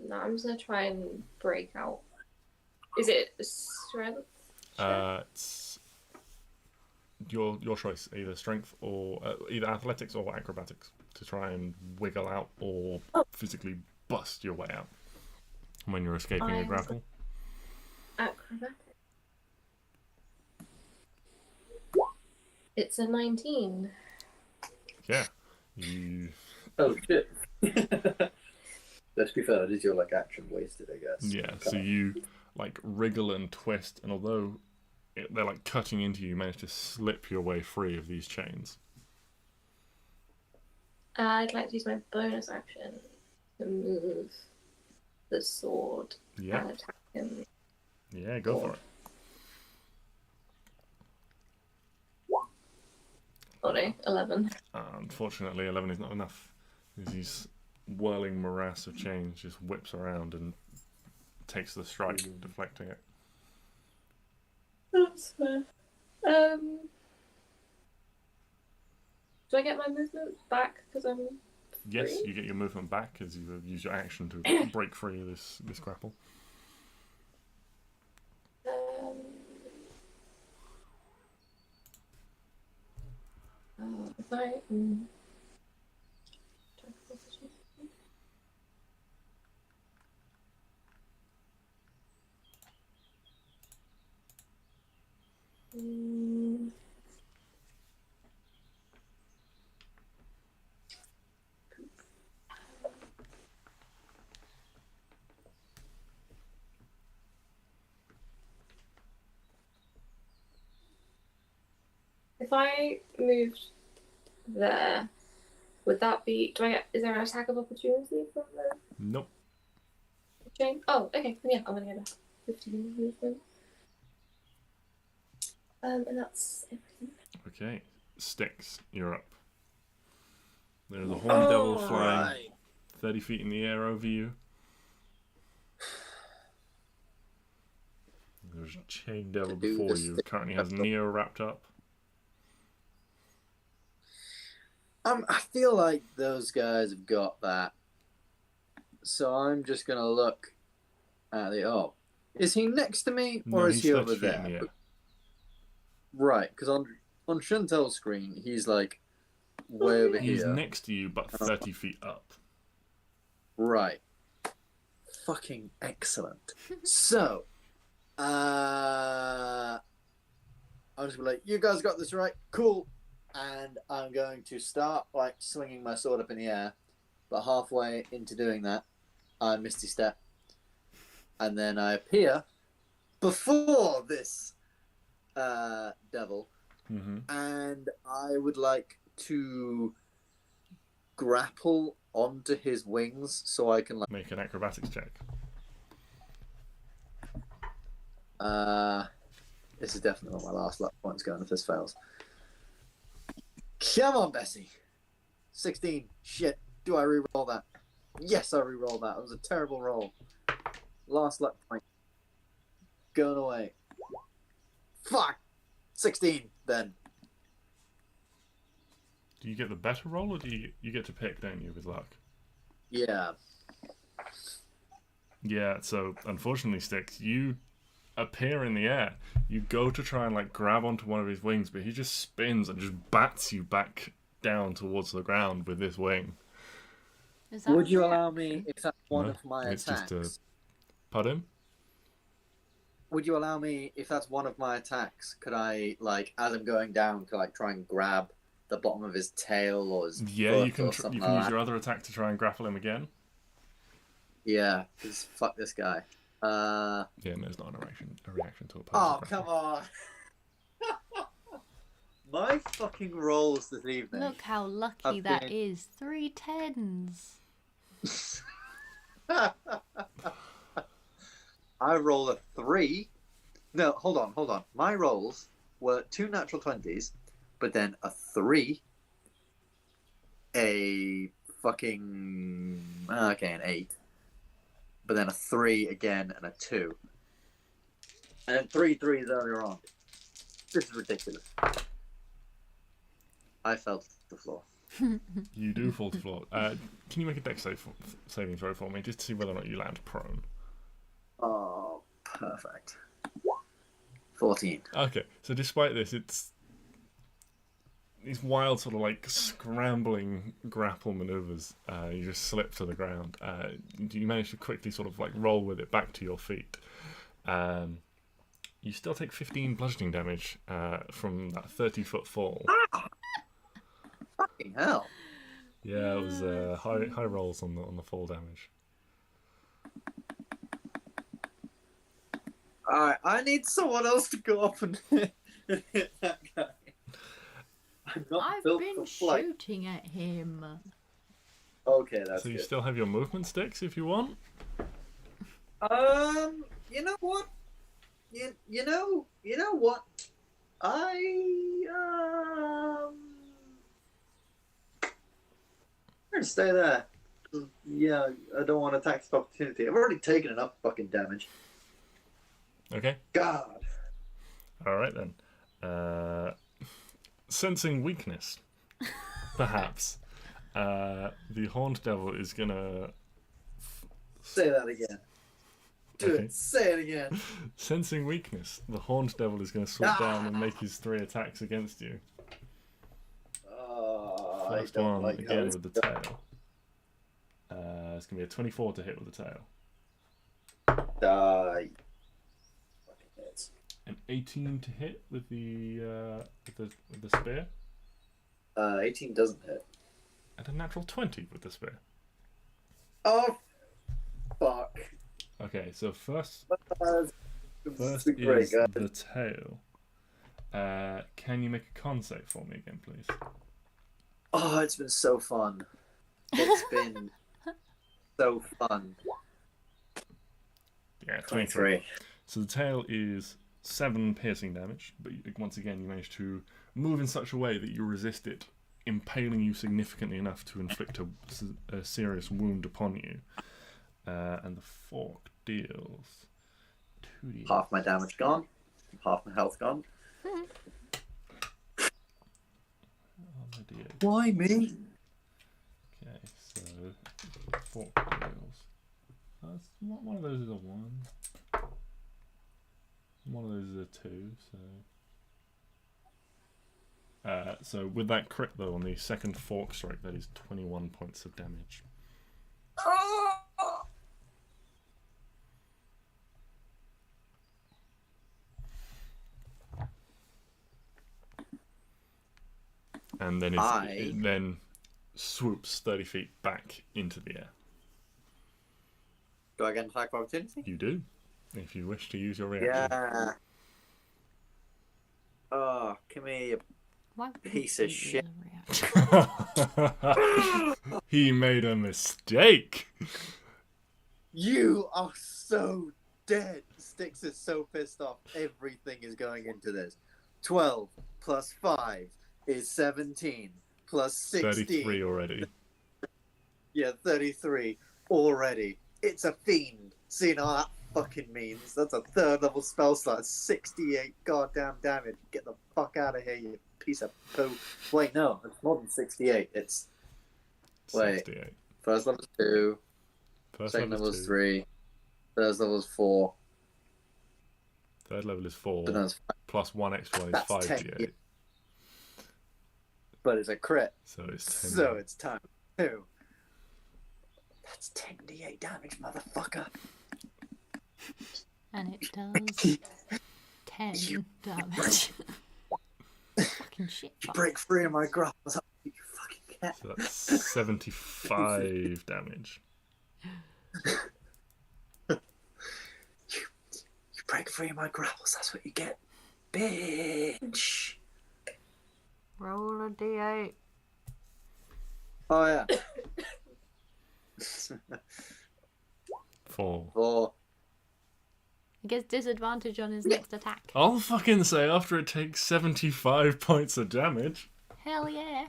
No, I'm just gonna try and break out. Is it strength? It's your choice, either strength or either athletics or acrobatics, to try and wiggle out or physically bust your way out when you're escaping a grapple. Acrobatic. It's a 19. Yeah, you. Oh shit. Let's be fair, it is your like action wasted, I guess. Yeah, so you like wriggle and twist, and although they're like cutting into you, you manage to slip your way free of these chains. I'd like to use my bonus action to move the sword and attack him. Yeah, go for it. Sorry, 11. Unfortunately, 11 is not enough. These whirling morass of chains just whips around and takes the strike, deflecting it. That's fair. Do I get my movement back because I'm free? Yes, you get your movement back as you use your action to break free of this grapple. If I... If I moved there, would that be? Is there an attack of opportunity from the Nope. chain? Oh, okay. Yeah, I'm gonna go back. 15 movement. And that's everything. Okay, Stix, you're up. There's a horned devil flying 30 feet in the air over you. There's a chain devil before you. Currently has Neo wrapped up. I feel like those guys have got that. So I'm just going to look at the... Oh, is he next to me or is he over there? Right, because on Chantel's screen, he's like way over here. He's next to you, but 30 feet up. Right. Fucking excellent. So, I'm just like, you guys got this right. Cool. And I'm going to start like swinging my sword up in the air, but halfway into doing that, I misty step, and then I appear before this devil, and I would like to grapple onto his wings so I can like make an acrobatics check. This is definitely not my last luck points going if this fails. Come on, Bessie. 16. Shit. Do I re-roll that? Yes, I re-roll that. It was a terrible roll. Last luck point. Going away. Fuck. 16, then. Do you get the better roll, or do you get to pick, don't you, with luck? Yeah. Yeah, so unfortunately, Stix, you appear in the air. You go to try and like grab onto one of his wings, but he just spins and just bats you back down towards the ground with this wing. Is that Would you a allow me, reaction? if that's one No, of my it's attacks? just Pardon? Would you allow me, if that's one of my attacks, could I, like, as I'm going down, could I try and grab the bottom of his tail or his Yeah, foot you can or something you can like use that? your other attack to try and grapple him again. Yeah, because fuck this guy. Yeah, and there's not a reaction to oppose. Oh, come on! My fucking rolls this evening. Look how lucky I've that been- is. 3 10s. I rolled a 3. No, hold on. My rolls were 2 natural 20s, but then a 3, a fucking an 8, but then a 3 again and a 2, and then 3 threes earlier on. This is ridiculous. I fell to the floor. You do fall to the floor. Can you make a dex saving throw for me, just to see whether or not you land prone? Oh, perfect. 14. Okay, so despite this, it's these wild sort of like scrambling grapple maneuvers. You just slip to the ground. You manage to quickly sort of like roll with it back to your feet. You still take 15 bludgeoning damage from that 30-foot fall. Fucking hell. Yeah, it was high rolls on the fall damage. Alright, I need someone else to go up and hit that guy. I'm not I've built been for flight. shooting at him. Okay, that's So you good. still have your movement sticks if you want. You know what? You know what? I'm gonna stay there. Yeah, I don't want attack of opportunity. I've already taken enough fucking damage. Okay. God. All right then. Sensing weakness, perhaps. The Horned Devil is gonna Say that again. Do Okay. it. Say it again. Sensing weakness. The Horned Devil is gonna swoop down and make his 3 attacks against you. I First don't one like how again this with the tail. It's gonna be a 24 to hit with the tail. die. Fucking hits. An 18 to hit with the spear, 18 doesn't hit. and a natural 20 with the spear. Oh, fuck. Okay, so first First is great guy. the tail. Can you make a con save for me again, please? Oh, it's been so fun. It's been so fun. Yeah, 23. 23. So the tail is 7 piercing damage, but once again you manage to move in such a way that you resist it impaling you significantly enough to inflict a serious wound upon you. And the fork deals 2d. Half my damage gone. Half my health gone. Why me? Okay, so fork deals. One of those is a 1. One of those is a 2, so with that crit though on the second fork strike, that is 21 points of damage. And then it then swoops 30 feet back into the air. Do I get an attack of opportunity? You do, if you wish to use your reaction. Yeah. Oh, come here, you Why would Piece you of use shit. a reaction? He made a mistake. You are so dead. Stix is so pissed off. Everything is going into this. 12 plus 5 is 17 plus 16. 33 already. Yeah, 33 already. It's a fiend. So you know what that fucking means. That's a 3rd level spell slot. 68 goddamn damage. Get the fuck out of here, you piece of poo. Wait, no. It's more than 68. It's... Wait. 68. First level is 2. First Second level level is is 2. 3. Third level is 4. Third level is 4. So that's Plus 1 extra one is That's 5d8. but it's a crit. So it's 10. So it's time 2. That's 10d8 damage, motherfucker. And it does 10 damage. Fucking shit. You break free of my grasp. You fucking cat. So that's 75 damage. You break free of my grapple. That's what you get, bitch. Roll a d8. Oh yeah. 4. 4. He gets disadvantage on his next attack. I'll fucking say after it takes 75 points of damage. Hell yeah.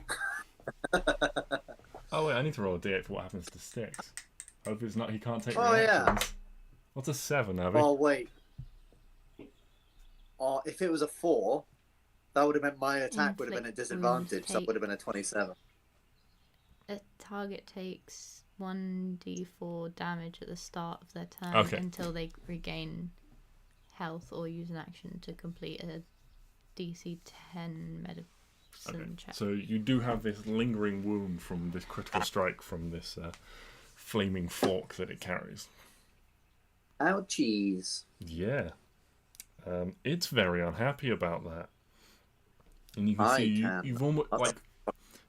Oh wait, I need to roll a d8 for what happens to Stix. Hope it's not he can't take Oh, yeah. reactions. What's a 7, Abby? Oh wait. Oh, if it was a 4, that would have meant my attack would have been at disadvantage. So that would have been a 27. A target takes 1d4 damage at the start of their turn until they regain health or use an action to complete a DC 10 medicine check. So you do have this lingering wound from this critical strike from this flaming fork that it carries. Ouchies. Yeah. It's very unhappy about that. And you can see you've almost like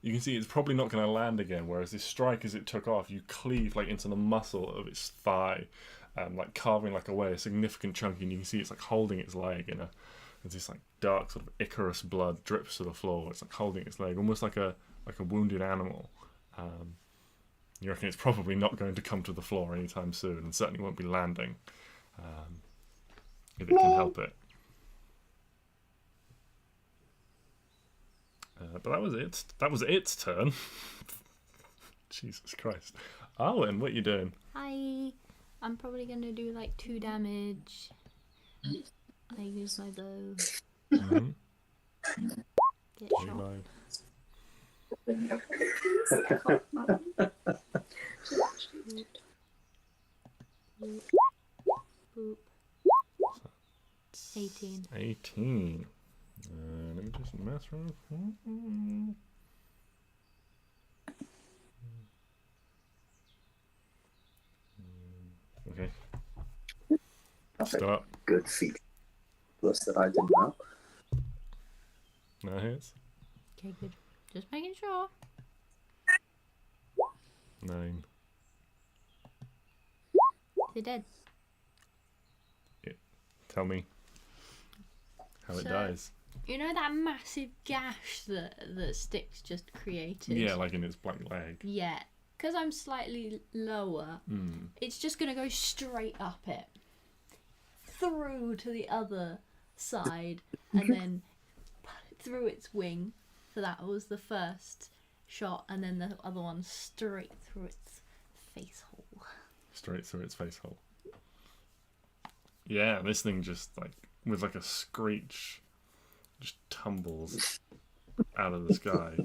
you can see it's probably not going to land again. Whereas this strike, as it took off, you cleave like into the muscle of its thigh, like carving like away a significant chunk. And you can see it's like holding its leg in a. There's this like dark sort of Icarus blood drips to the floor. It's like holding its leg, almost like a wounded animal. You reckon it's probably not going to come to the floor anytime soon, and certainly won't be landing if it can help it. But that was its turn. Jesus Christ. Arwen, what are you doing? Hi. I'm probably going to do like 2 damage. I use my bow. Mm-hmm. Get Do you shot. mind? Boop. Boop. 18. 18. Let me just mess around. Okay. That's a Start. good feat. Plus that I didn't know. Now hits. Okay, good. Just making sure. 9. They're dead. Tell me how it So- dies. You know that massive gash that Stix just created? Yeah, like in its black leg. Yeah. Because I'm slightly lower, it's just going to go straight up it. Through to the other side. And then through its wing. So that was the first shot. And then the other one straight through its face hole. Straight through its face hole. Yeah, this thing just like with like a screech just tumbles out of the sky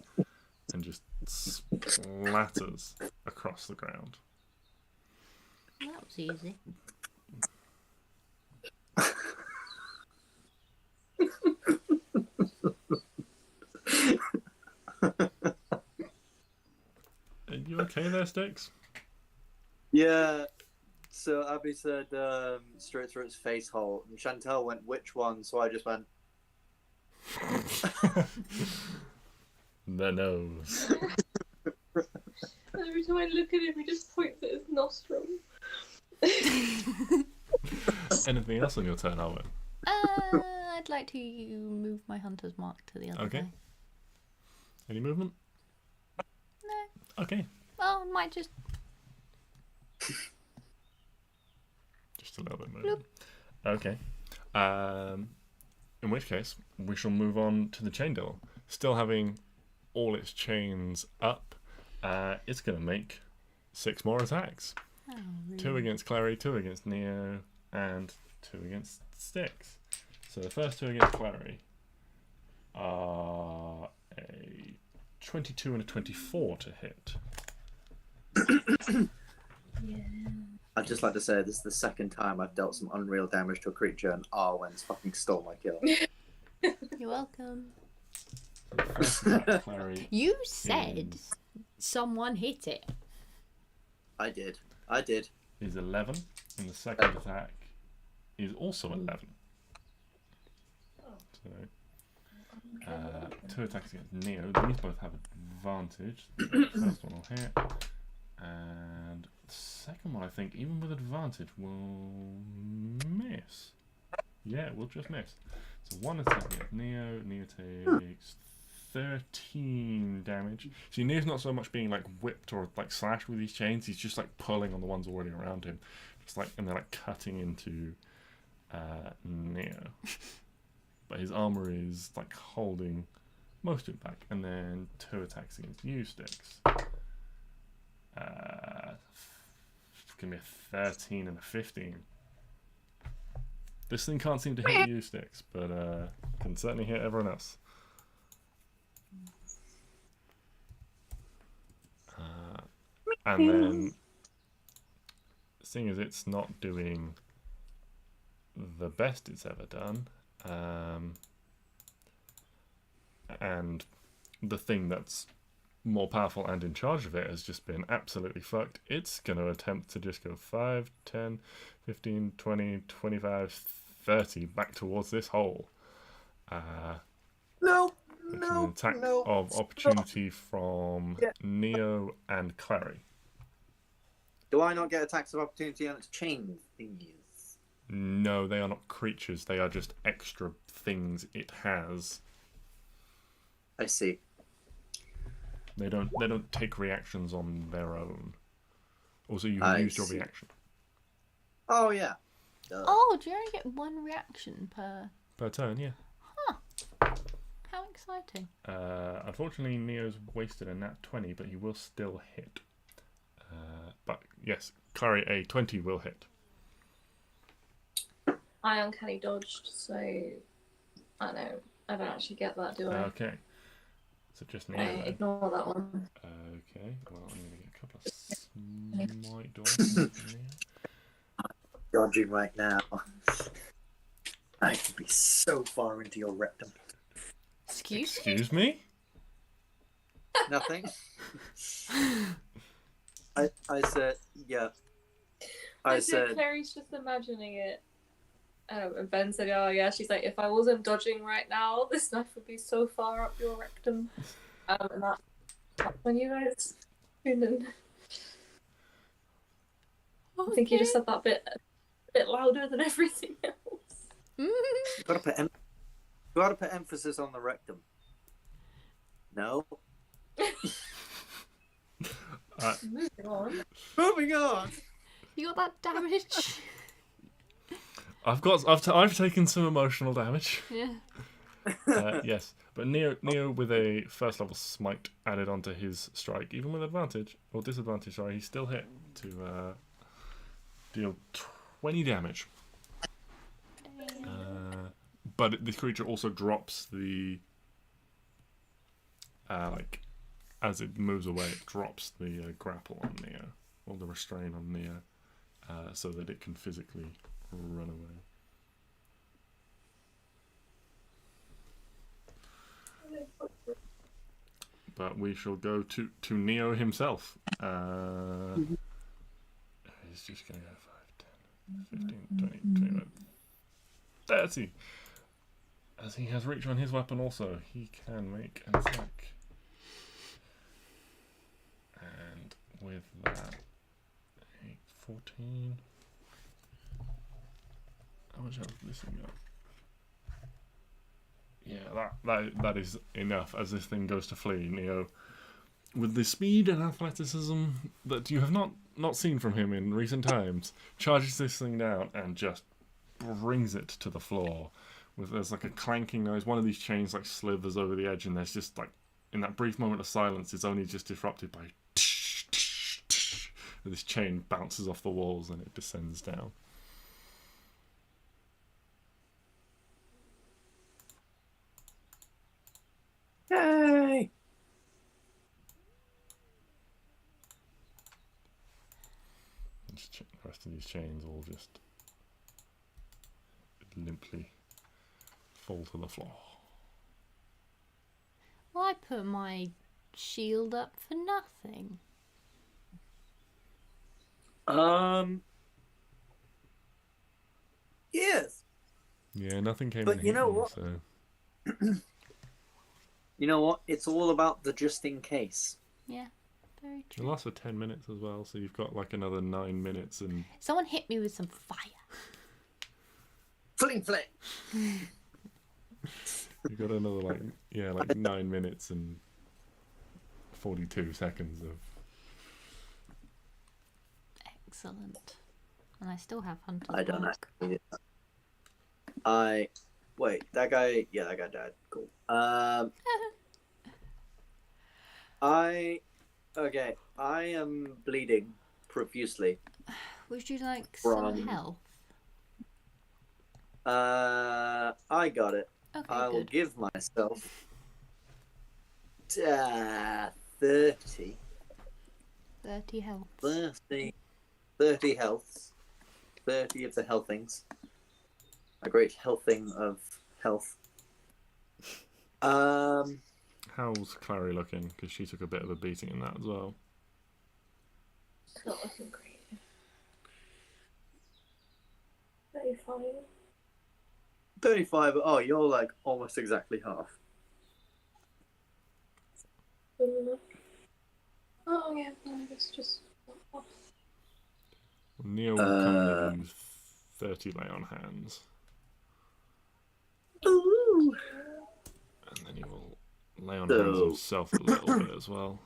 and just splatters across the ground. That was easy. Are you okay there, Stix? Yeah. So Abby said straight through its face hole, and Chantel went, which one? So I just went, The nose. Every time I look at him, he just points at his nostril. Anything else on your turn, Arwen? I'd like to move my hunter's mark to the other Okay. guy. Any movement? No. Okay. Well, I might just... Just a little bit movement. Okay. In which case, we shall move on to the chain devil. Still having all its chains up, it's going to make 6 more attacks. Oh, really? 2 against Klari, 2 against Neo, and 2 against Stix. So the first 2 against Klari are a 22 and a 24 to hit. Yeah. I'd just like to say this is the second time I've dealt some unreal damage to a creature, and Arwen's fucking stole my kill. You're welcome. Klari You said is- someone hit it. I did. is 11, and the second attack is also 11. So, 2 attacks against Neo. These both have advantage. The first one will hit, and the second one, I think, even with advantage, will miss. Yeah, it will just miss. So 1 attack against Neo. Neo takes 13 damage. See, Neo's not so much being like whipped or like slashed with these chains. He's just like pulling on the ones already around him, just like, and they're like cutting into Neo. But his armor is like holding most of it back. And then 2 attacks against you, Stix. It's gonna be a 13 and a 15. This thing can't seem to hit you, Stix, but can certainly hit everyone else. And then, seeing as it's not doing the best it's ever done, and the thing that's more powerful and in charge of it has just been absolutely fucked, it's going to attempt to just go 5, 10, 15, 20, 25, 30 back towards this hole. No, It's an attack of opportunity from Neo and Klari. Do I not get attacks of opportunity on its chain thingies? No, they are not creatures. They are just extra things it has. I see. They don't take reactions on their own. Also, you've I used your see. reaction Oh yeah. Duh. Oh, do you only get 1 reaction per? per turn. Yeah. How exciting! Unfortunately, Neo's wasted a nat 20, but he will still hit. But yes, Klari, a 20 will hit. I uncanny dodged, so I don't actually get that, do I? Okay. So just Neo I then. ignore that one. Okay. Well, I'm going to get a couple of smite dice. from Neo. Dodging right now. I could be so far into your rectum. Excuse me? Nothing. I said, yeah. I said, Clary's just imagining it. And Ben said, oh yeah, she's like, if I wasn't dodging right now, this knife would be so far up your rectum. And that's when you guys tuned in. I think you just said that bit a bit louder than everything else. gotta put emphasis on the rectum. No. Moving on. Moving on. You got that damage? I've taken some emotional damage. Yeah. Yes, but Neo with a first level smite added onto his strike, even with advantage or disadvantage. Sorry, he still hit to deal 20 damage. But the creature also drops the like as it moves away, it drops the grapple on Neo or the restraint on Neo, so that it can physically run away. But we shall go to Neo himself. He's just going to go 5, 10, 15, 20, 25, 30. As he has reach on his weapon also, he can make an attack. And with that, 8, 14. How much health does this thing got? Yeah, that is enough. As this thing goes to flee, Neo, with the speed and athleticism that you have not seen from him in recent times, charges this thing down and just brings it to the floor. There's like a clanking noise. One of these chains like slithers over the edge, and there's just like, in that brief moment of silence, it's only just disrupted by this chain bounces off the walls and it descends down. Yay! The rest of these chains all just limply fall to the floor. Well, I put my shield up for nothing. Yes. Yeah, nothing came But in you know hit me, what? so... You know what? It's all about the just in case. Yeah, very It true. lasts for 10 minutes as well, so you've got like another 9 minutes and... Someone hit me with some fire. Fling fling. You've got another like 9 minutes and 42 seconds of... Excellent. And I still have Hunter's I don't Mark. actually. Wait, that guy died. Cool. Okay, I am bleeding profusely. Would you like From- some health? I got it. Okay, I will good. give myself 30 30 health. 30 healths. 30 of the healthings. A great healthing of health. How's Klari looking? Because she took a bit of a beating in that as well. It's not looking great. 35. 35. Oh, you're like almost exactly half. Good enough. Oh yeah, no, it's just. Neo will currently use 30 lay on hands. Ooh. And then he will lay on hands himself a little bit as well.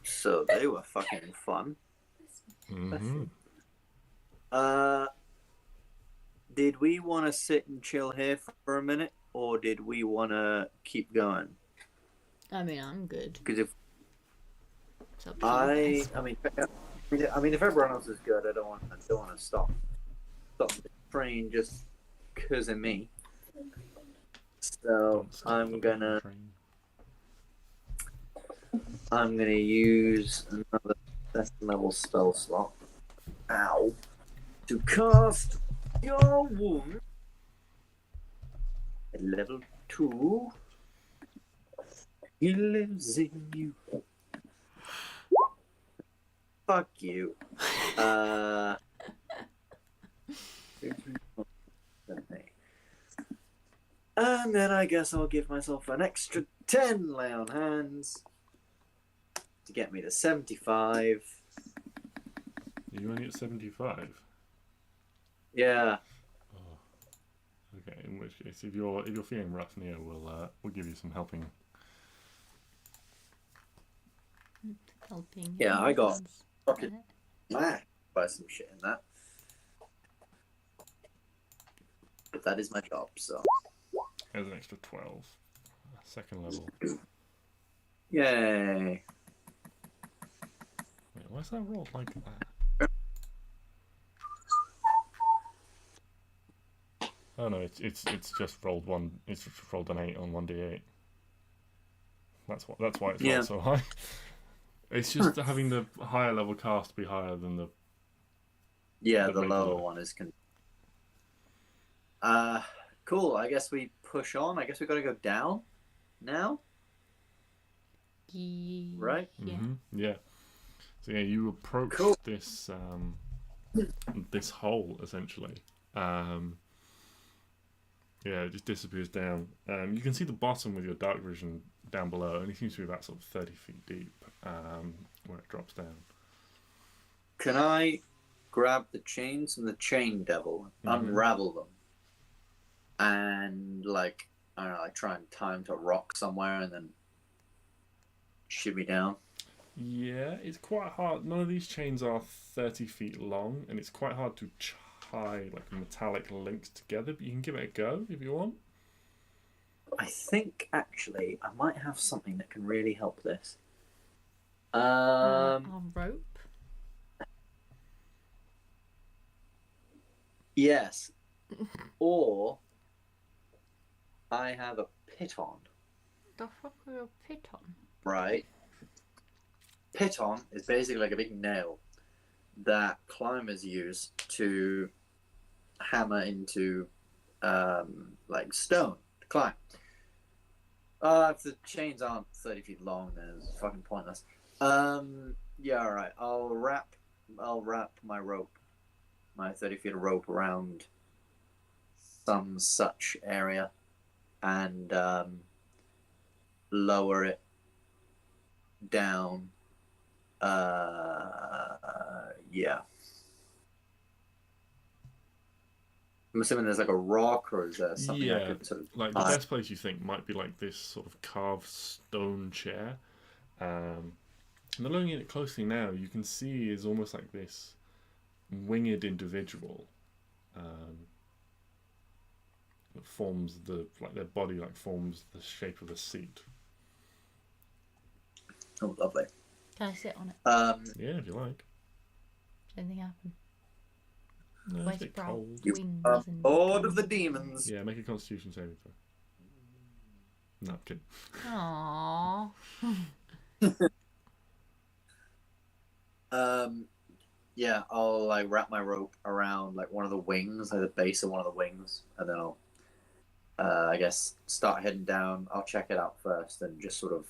So they were fucking fun. Mm-hmm. Did we want to sit and chill here for a minute, or did we want to keep going? I mean, I'm good. Because if It's up to you guys. I mean, if everyone else is good, I don't want to stop the train just because of me. So I'm gonna use another second level spell slot. Ow! To cast your wound at level 2. He lives in you. Fuck you. And then I guess I'll give myself an extra 10 lay on hands to get me to 75. Are you only at 75? Yeah. Oh. Okay, in which case, if you're feeling rough, Neo we'll give you some helping. Helping. Yeah, I got hands. fucking smashed by some shit in that. But that is my job, so. There's an extra 12. Second level. Yay. Wait, why is that rolled like that? Oh no, it's just rolled one. It's just rolled an 8 on 1d8. That's why it's rolled so high. It's just having the higher level cast be higher than the. Yeah, The the regular. lower one is. Cool. I guess we push on. I guess we got to go down now, right? Yeah. Mm-hmm. Yeah. So yeah, you approach Cool. this this hole essentially. Yeah, it just disappears down. You can see the bottom with your dark vision down below, and it seems to be about sort of 30 feet deep where it drops down. Can I grab the chains from the chain devil, unravel them, and I don't know, try and tie them to a rock somewhere, and then shimmy down? Yeah, it's quite hard. None of these chains are 30 feet long, and it's quite hard to tie like metallic links together, but you can give it a go if you want. I think actually I might have something that can really help this. A rope. Yes. Or I have a piton, The fuck are your piton? right? piton is basically like a big nail that climbers use to hammer into like stone to climb. If the chains aren't 30 feet long, then it's fucking pointless. Yeah, all right. I'll wrap my rope, my 30 feet of rope around some such area, and lower it down. Yeah. I'm assuming there's like a rock, or is there something I could sort of... Like the best place you think might be like this sort of carved stone chair. And looking at it closely now, you can see is almost like this winged individual that forms their body forms the shape of a seat. Oh, lovely. Can I sit on it? Yeah, if you like. Does anything happen? No, it's a bit cold. Wings and Lord of the demons. Yeah, make a Constitution saving throw. No, I'm kidding. Aww. Yeah, I'll like wrap my rope around like one of the wings, like the base of one of the wings, and then I'll, I guess, start heading down. I'll check it out first, and just sort of,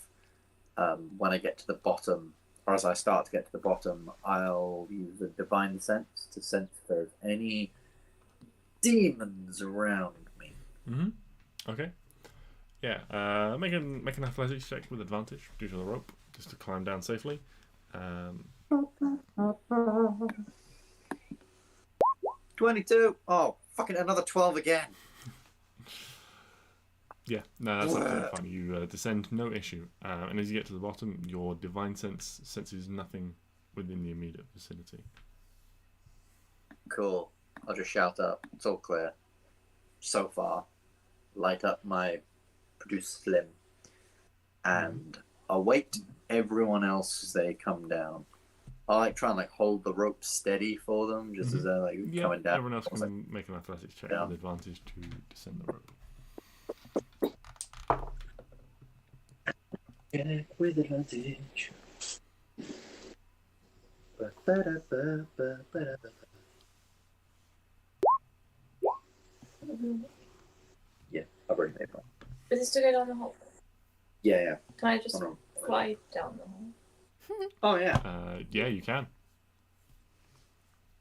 when I get to the bottom, or as I start to get to the bottom, I'll use the divine sense to sense if there's any demons around me. Okay. Yeah. Make an athletics check with advantage due to the rope, just to climb down safely. 22. Oh, fucking another 12 again. Yeah, no, that's absolutely fine. You descend, no issue. And as you get to the bottom, your divine sense senses nothing within the immediate vicinity. Cool. I'll just shout up. It's all clear. So far. Light up my produce slim. And I'll wait everyone else as they come down. I'll try and hold the rope steady for them, just as they're coming down. Everyone else can make an athletics check with advantage to descend the rope. With advantage. Yeah, I've already made one. Is this to go down the hole? Yeah. Can I just fly down the hole? Oh, yeah. Yeah, you can.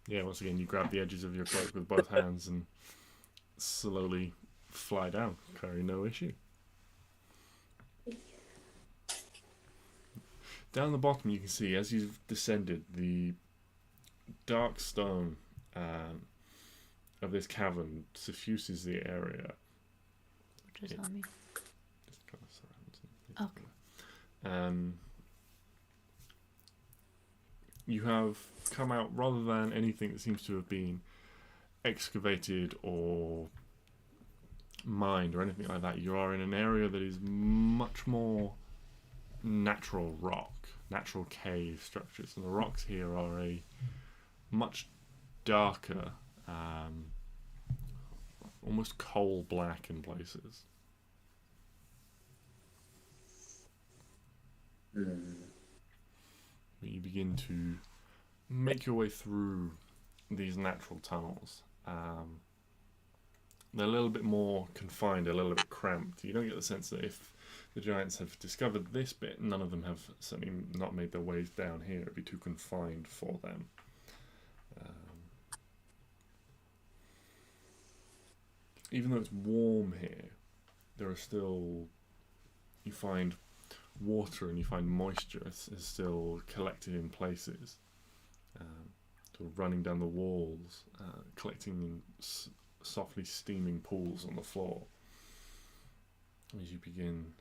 Yeah, once again, you grab the edges of your cloak with both hands and slowly fly down. Carry no issue. Down the bottom, you can see, as you've descended, the dark stone of this cavern suffuses the area. Just on me. Just trying to surround Okay. You have come out, rather than anything that seems to have been excavated or mined or anything like that, you are in an area that is much more natural rock, natural cave structures, and the rocks here are a much darker, almost coal black in places. You begin to make your way through these natural tunnels. They're a little bit more confined, a little bit cramped. You don't get the sense that if the giants have discovered this bit, none of them have certainly not made their ways down here. It'd be too confined for them. Even though it's warm here, there are still, you find water and you find moisture is still collected in places, sort of running down the walls, collecting in softly steaming pools on the floor as you begin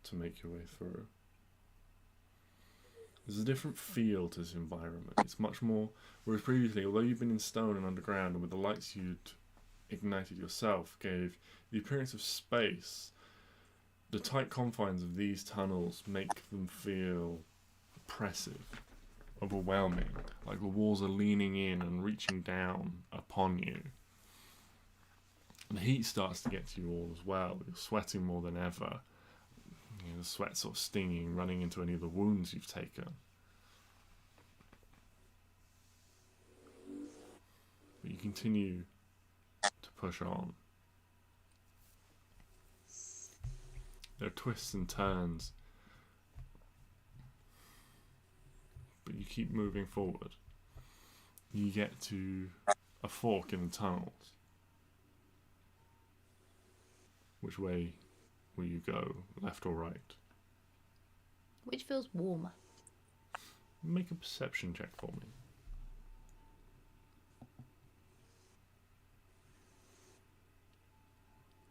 to make your way through. There's a different feel to this environment. It's much more, whereas previously, although you've been in stone and underground, and with the lights you'd ignited yourself gave the appearance of space, the tight confines of these tunnels make them feel oppressive, overwhelming, like the walls are leaning in and reaching down upon you. And the heat starts to get to you all as well. You're sweating more than ever. The sweat sort of stinging, running into any of the wounds you've taken. continue to push on. There are twists and turns, but you keep moving forward. You get to a fork in the tunnels. Which way will you go, left or right? Which feels warmer? Make a perception check for me.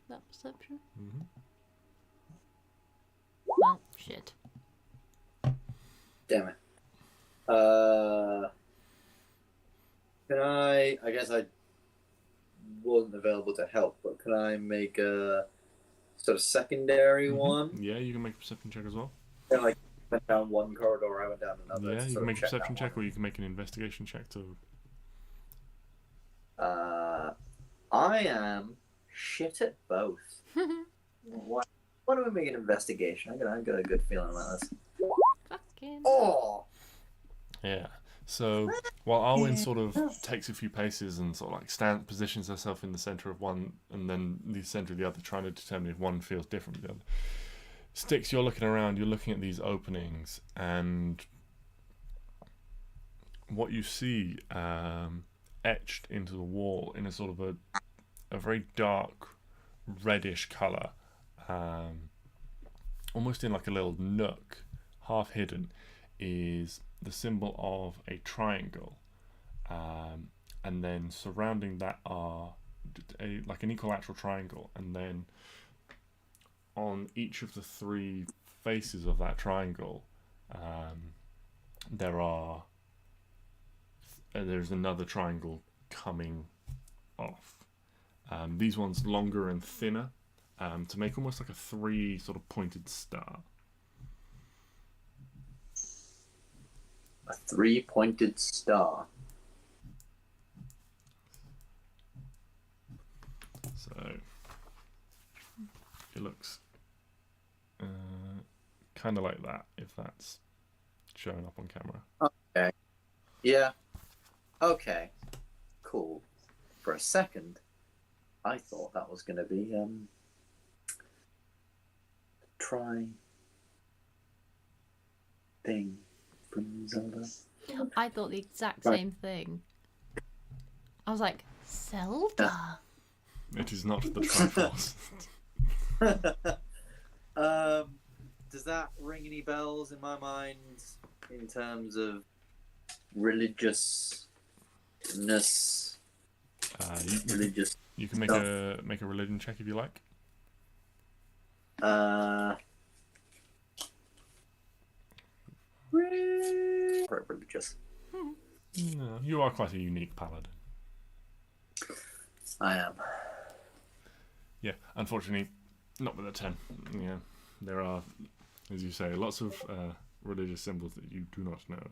That perception? Mm-hmm. Well, shit. Damn it. Can I guess I wasn't available to help, but can I make a sort of secondary one? Yeah, you can make a perception check as well. Yeah, like went down one corridor, I went down another. Yeah, to you sort can of make a check perception that check, one. or you can make an investigation check to. I am shit at both. Why don't we make an investigation? I've got a good feeling about this. Fucking. Oh! Yeah. So while Arwen sort of takes a few paces and sort of like positions herself in the center of one and then the center of the other, trying to determine if one feels different from the other. Stix, you're looking around, you're looking at these openings, and what you see etched into the wall in a sort of a very dark reddish color, almost in like a little nook, half hidden, is the symbol of a triangle, and then surrounding that are like an equilateral triangle, and then on each of the three faces of that triangle there's another triangle coming off. These ones longer and thinner, to make almost like a three sort of pointed star. A three-pointed star. So it looks kind of like that, if that's showing up on camera. Okay. Yeah. Okay. Cool. For a second, I thought that was going to be try thing from Zelda. I thought the exact same thing. I was like, Zelda? It is not the Triforce. Does that ring any bells in my mind in terms of religiousness? Religious. You can make a religion check if you like. Religious. No, you are quite a unique paladin. I am. Yeah, unfortunately, not with a 10. Yeah, there are, as you say, lots of religious symbols that you do not know.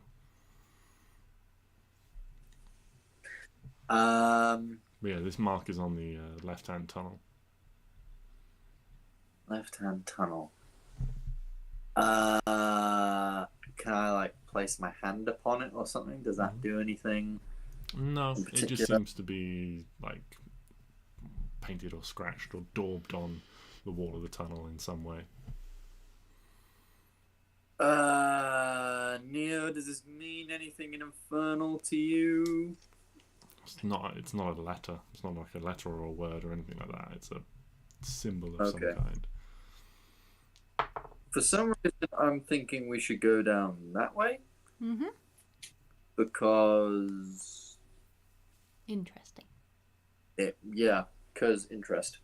But yeah, this mark is on the left-hand tunnel. Left-hand tunnel. Can I like place my hand upon it or something? Does that do anything? No, it just seems to be like painted or scratched or daubed on the wall of the tunnel in some way. Neo, does this mean anything in Infernal to you? It's not a letter. It's not like a letter or a word or anything like that. It's a symbol of some kind. For some reason, I'm thinking we should go down that way. Mm-hmm. Because... Interesting. Because interest.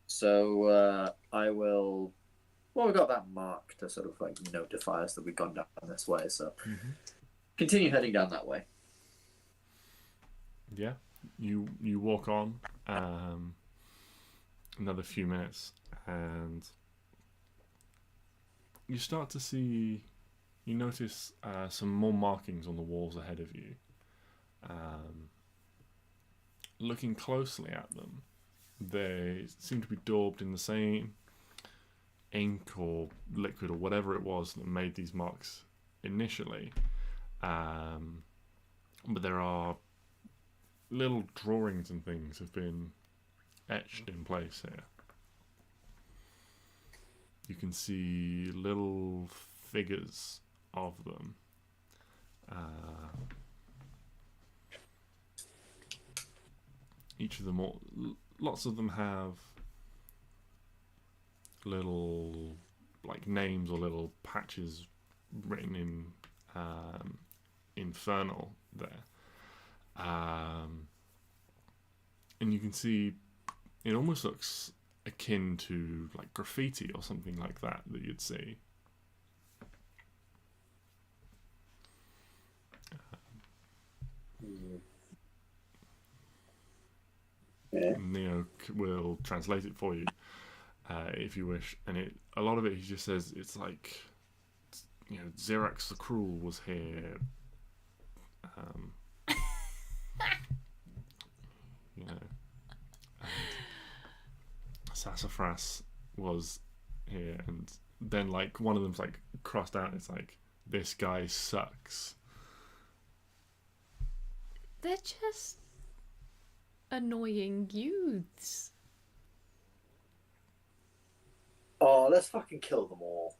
So, I will... Well, we've got that mark to sort of like notify us that we've gone down this way, so... Continue heading down that way. Yeah, you walk on another few minutes, and you start to see, you notice some more markings on the walls ahead of you. Looking closely at them, they seem to be daubed in the same ink or liquid or whatever it was that made these marks initially, but there are little drawings and things have been etched in place here. You can see little figures of them. Each of them, lots of them have little like names or little patches written in infernal there. And you can see it almost looks akin to like graffiti or something like that you'd see. Yeah. Neo will translate it for you if you wish, and a lot of it he just says it's like, you know, Xerax the Cruel was here, you know, and Sassafras was here, and then like one of them's like crossed out. It's like, this guy sucks. They're just annoying youths. Oh, let's fucking kill them all.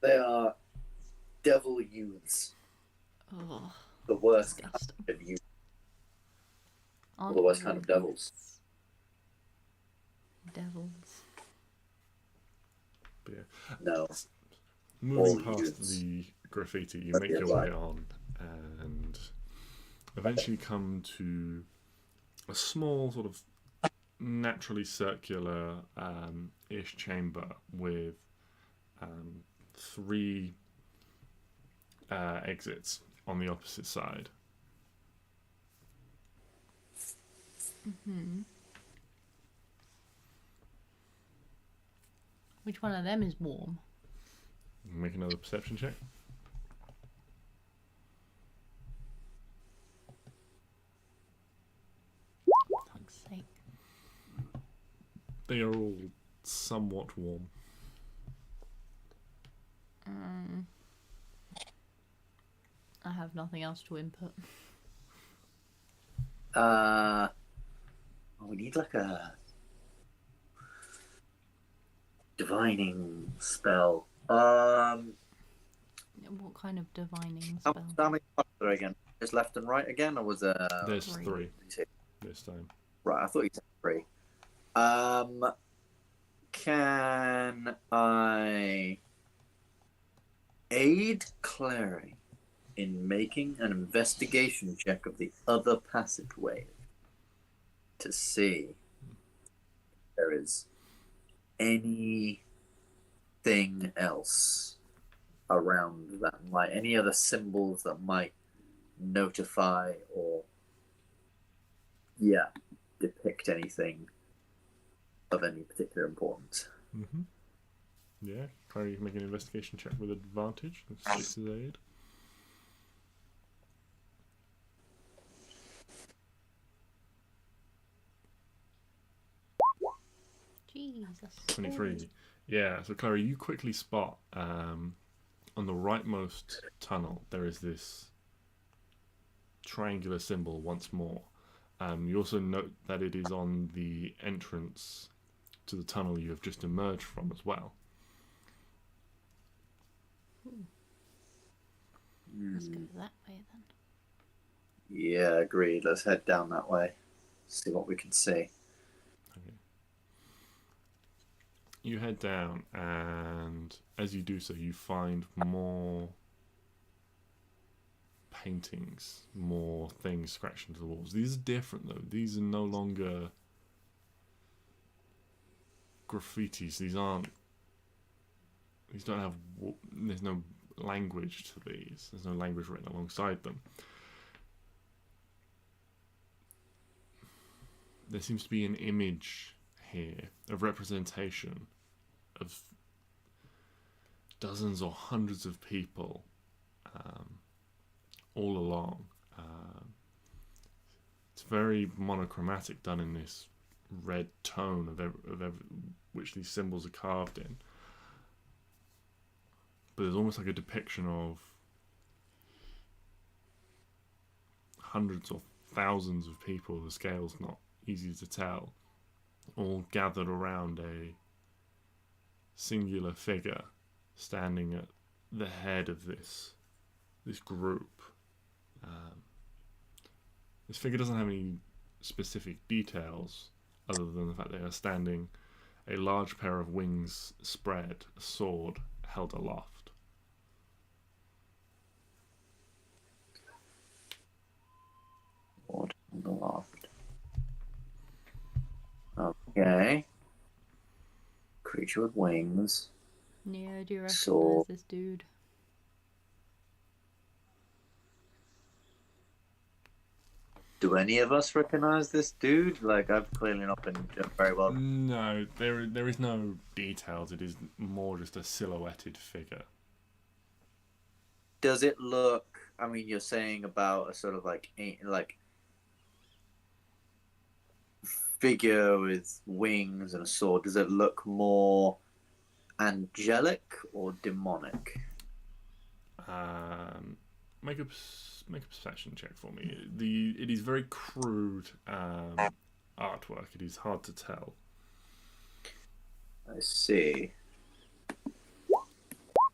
They are devil youths. Oh, The worst disgusting. kind of youth. Aren't The worst all kind of devils. Devils. But yeah. No. Moving All past youths. the graffiti, you But make yeah, your right. way on and eventually come to a small sort of naturally circular ish chamber with 3 exits on the opposite side. Hmm. Which one of them is warm? Make another perception check. For fuck's sake. They are all somewhat warm. I have nothing else to input. We need like a divining spell. What kind of divining How spell? many cards are there again? Just left and right again, or was there? There's 3. 3 this time. Right, I thought you said 3. Can I aid Klari in making an investigation check of the other passageway to see if there is anything else around that might, any other symbols that might notify or depict anything of any particular importance? Mm-hmm. Yeah, Clary, you can make an investigation check with advantage. With Stix's aid. Jesus. 23. Yeah, so Clary, you quickly spot on the rightmost tunnel there is this triangular symbol once more. You also note that it is on the entrance to the tunnel you have just emerged from as well. Let's go that way then. Yeah, agreed. Let's head down that way. See what we can see. Okay. You head down, and as you do so, you find more paintings, more things scratched into the walls. These are different though. These are no longer graffitis. These don't have, there's no language to these. There's no language written alongside them. There seems to be an image here, a representation of dozens or hundreds of people all along. It's very monochromatic, done in this red tone of which these symbols are carved in. But there's almost like a depiction of hundreds or thousands of people, the scale's not easy to tell, all gathered around a singular figure standing at the head of this group. This figure doesn't have any specific details other than the fact they are standing, a large pair of wings spread, a sword held aloft. Sword held aloft. Okay. Creature with wings. Neo, do you recognize So- this dude? Do any of us recognize this dude? Like, I've clearly not been doing very well. No, there is no details. It is more just a silhouetted figure. Does it look? I mean, you're saying about a sort of like figure with wings and a sword. Does it look more angelic or demonic? Make a perception check for me. It is very crude artwork. It is hard to tell. I see.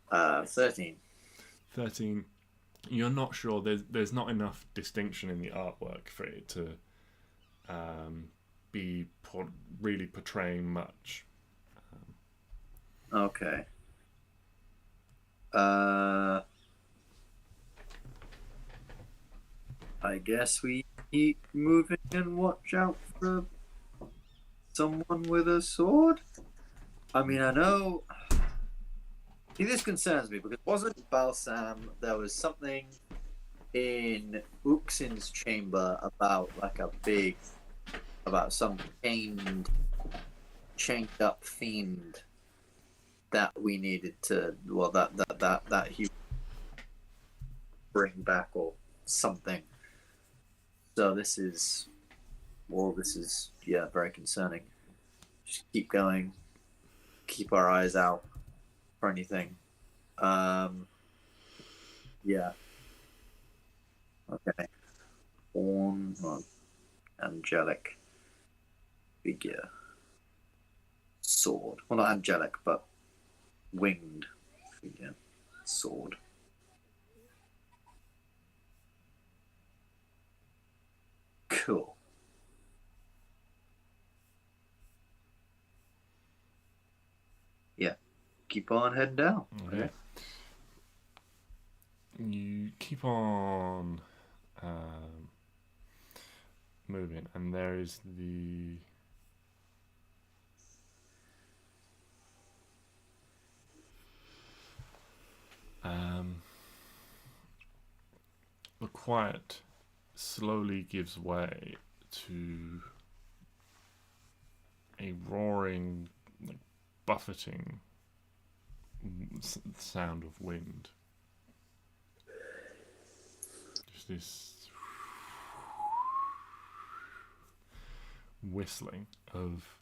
13. 13. You're not sure. There's not enough distinction in the artwork for it to be really portraying much. Okay. I guess we keep moving and watch out for someone with a sword. I mean, I know. See, this concerns me because wasn't Balsam? There was something in Uxin's chamber about some chained up fiend that we needed to. Well, that he bring back or something. So this is very concerning. Just keep going. Keep our eyes out for anything. Yeah. Okay. Angelic figure. Sword. Well, not angelic, but winged figure. Sword. Cool. Yeah. Keep on heading down. Okay. You keep on moving, and there is the quiet slowly gives way to a roaring, like, buffeting sound of wind. Just this whistling of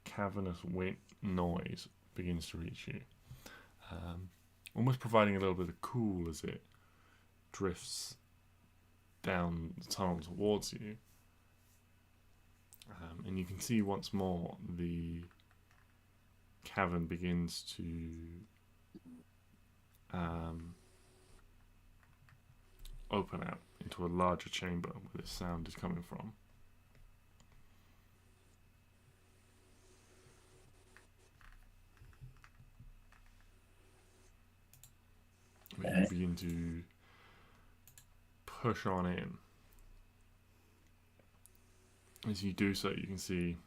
cavernous noise begins to reach you, almost providing a little bit of cool as it drifts down the tunnel towards you. And you can see once more the cavern begins to open out into a larger chamber where this sound is coming from. Where you begin to push on in. As you do so, you can see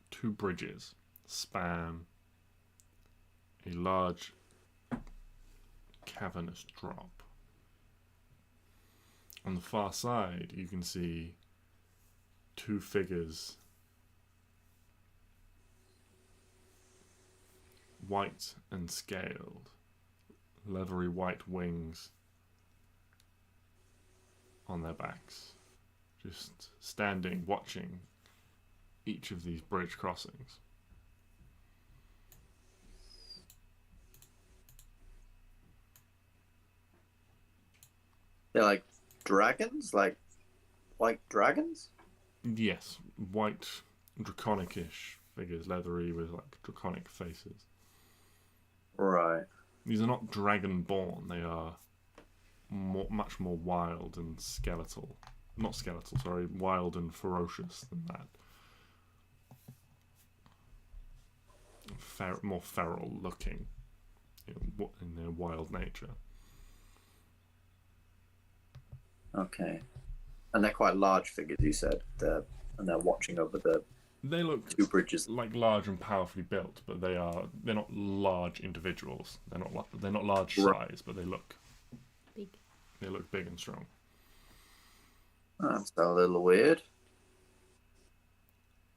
two bridges span a large cavernous drop. On the far side, you can see two figures, white and scaled, leathery white wings on their backs, just standing, watching each of these bridge crossings. They're like dragons, like white dragons. Yes, white, draconic-ish figures, leathery with like draconic faces. Right. These are not dragon-born. They are much more wild and skeletal. Not skeletal, sorry, wild and ferocious than that. More feral looking in their wild nature. Okay. And they're quite large figures, you said. And they're watching over the They look two bridges. like large and powerfully built, but they're not large individuals. They're not large size, but they look Big. They look big and strong. That's a little weird.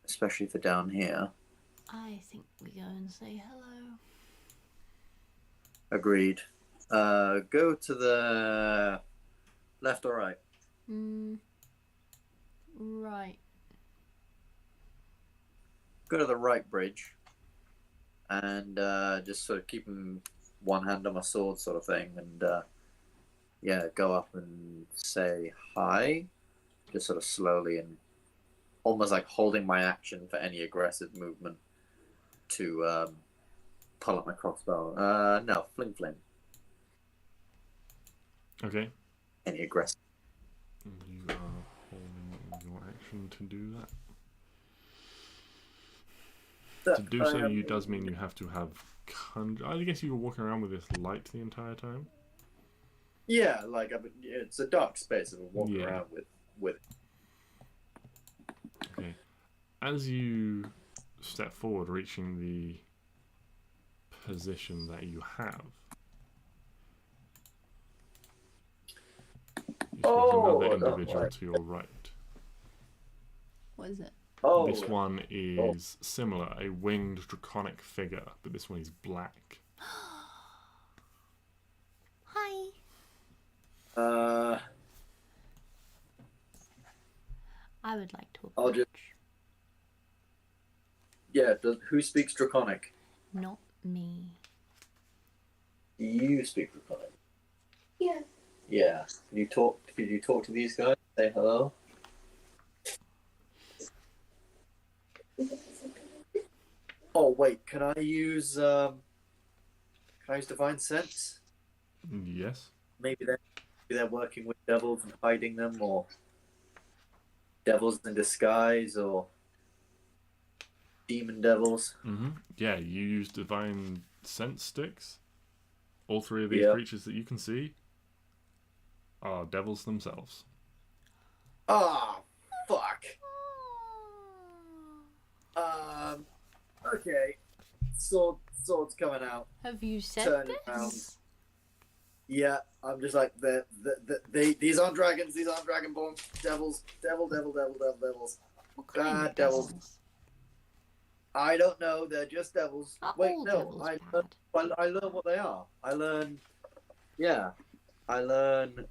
Especially for down here. I think we go and say hello. Agreed. Go to the left or right? Right. Go to the right bridge. And just sort of keeping one hand on my sword sort of thing. And yeah, go up and say hi. Just sort of slowly and almost like holding my action for any aggressive movement to pull up my crossbow. No, fling fling. Okay. Any aggressive. You are holding your action to do that. To do so, does mean you have to have. I guess you were walking around with this light the entire time. Yeah, like it's a dark space that I'm walking around with. Okay. As you step forward, reaching the position that you have, you spot another individual to your right. What is it? Oh, this one is similar, a winged draconic figure, but this one is black. Hi. I would like to approach. I'll just. Yeah, who speaks Draconic? Not me. You speak Draconic. Yeah. Yeah. Could you talk to these guys? Say hello. Oh wait, can I use Divine Sense? Yes. Maybe they're working with devils and hiding them, or devils in disguise, or demon devils. Yeah, you use divine sense sticks. All three of these creatures that you can see are devils themselves. Ah, fuck. Okay. Sword's coming out. Have you said Turn this? around. Yeah, I'm just like these aren't dragons. These aren't dragonborn. Devils. Devils. What kind Bad of devils. I don't know. They're just devils. Are Wait, all no. devils bad? I learn what they are. I learn.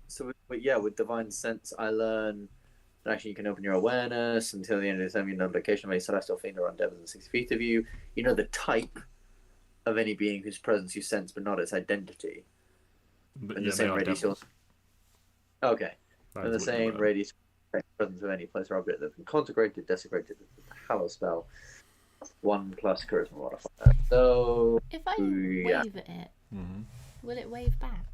So with divine sense, I learn. Actually, you can open your awareness until the end of the time. You know, location of any celestial fiend around devils within 6 feet of you. You know the type of any being whose presence you sense, but not its identity. But And yeah, the same they are radius. devils. Okay. That And is the what you same learn. radius presence of any place or object that's been consecrated, desecrated with the hallow spell. 1+ charisma modifier. So If I wave at it, will it wave back?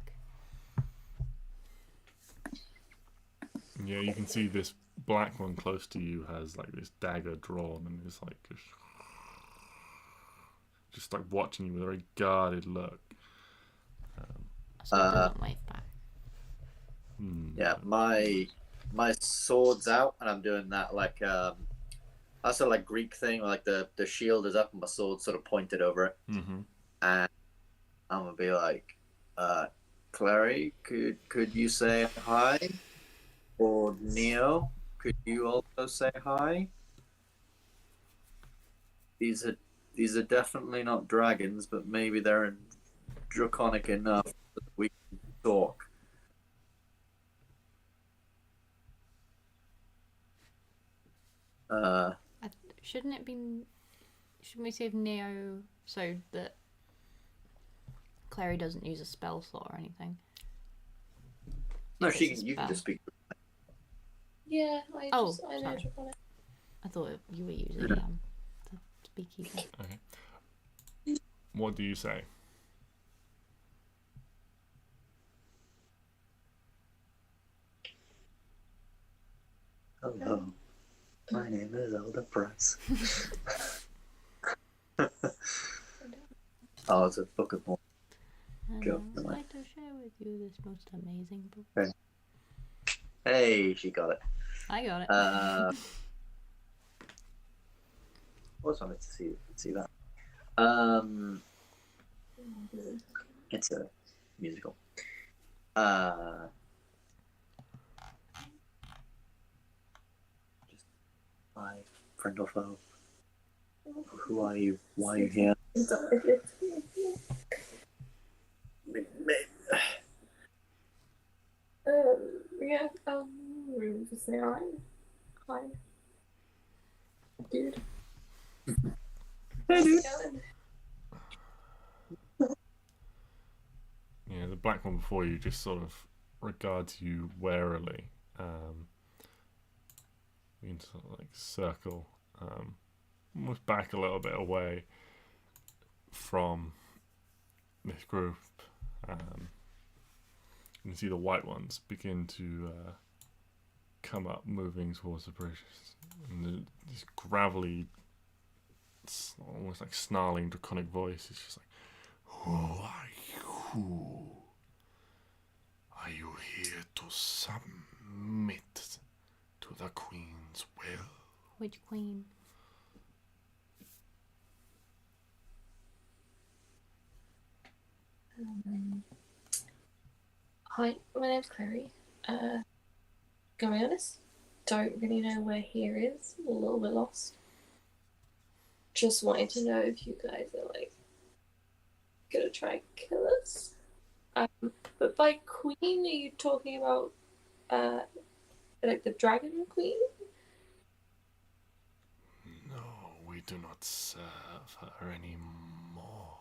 Yeah, you can see this black one close to you has like this dagger drawn and is like just like watching you with a very guarded look. So it doesn't wave back. yeah, my sword's out and I'm doing that like that's a like Greek thing, like the shield is up and my sword's sort of pointed over it. And I'm gonna be like, Klari, could you say hi? Or Neo, could you also say hi? These are definitely not dragons, but maybe they're draconic enough that we can talk. Shouldn't we save Neo so that Klari doesn't use a spell slot or anything? No, This she is can. You can bad. just speak. Yeah, I Oh, know sorry. Draconic. I thought you were using the speakeasy. Okay. What do you say? Hello, my name is Elder Price. Oh, it's a book of more. And Go. I would like to share with you this most amazing book. Okay. Hey, she got it. I got it. Also wanted to see that. It's a musical. Just hi, friend or foe. Who are you? Why are you here? Yeah, room to say hi. Hi. Dude. Hey, dude. Yeah, the black one before you just sort of regards you warily. You can sort of like circle, almost back a little bit away from this group. You can see the white ones begin to come up, moving towards the bridge. And this gravelly, almost like snarling, draconic voice is just like, "Who are you? Are you here to submit to the Queen's will?" Which queen? Hi, my name's Klari. Gonna be honest, don't really know where here is. A little bit lost. Just wanted to know if you guys are like gonna try and kill us. But by queen, are you talking about like the dragon queen? No, we do not serve her anymore.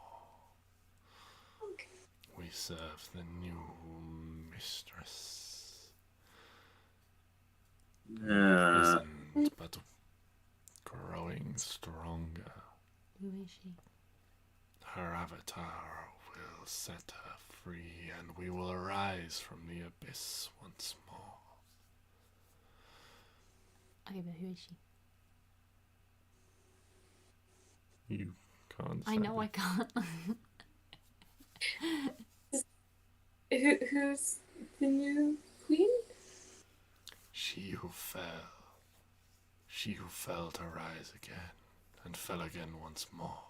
Okay. We serve the new mistress. Isn't but growing stronger. Who is she? Her avatar will set her free, and we will arise from the abyss once more. Okay, but who is she? You can't. I know I can't. Who's the new queen? She who fell. She who fell to rise again, and fell again once more.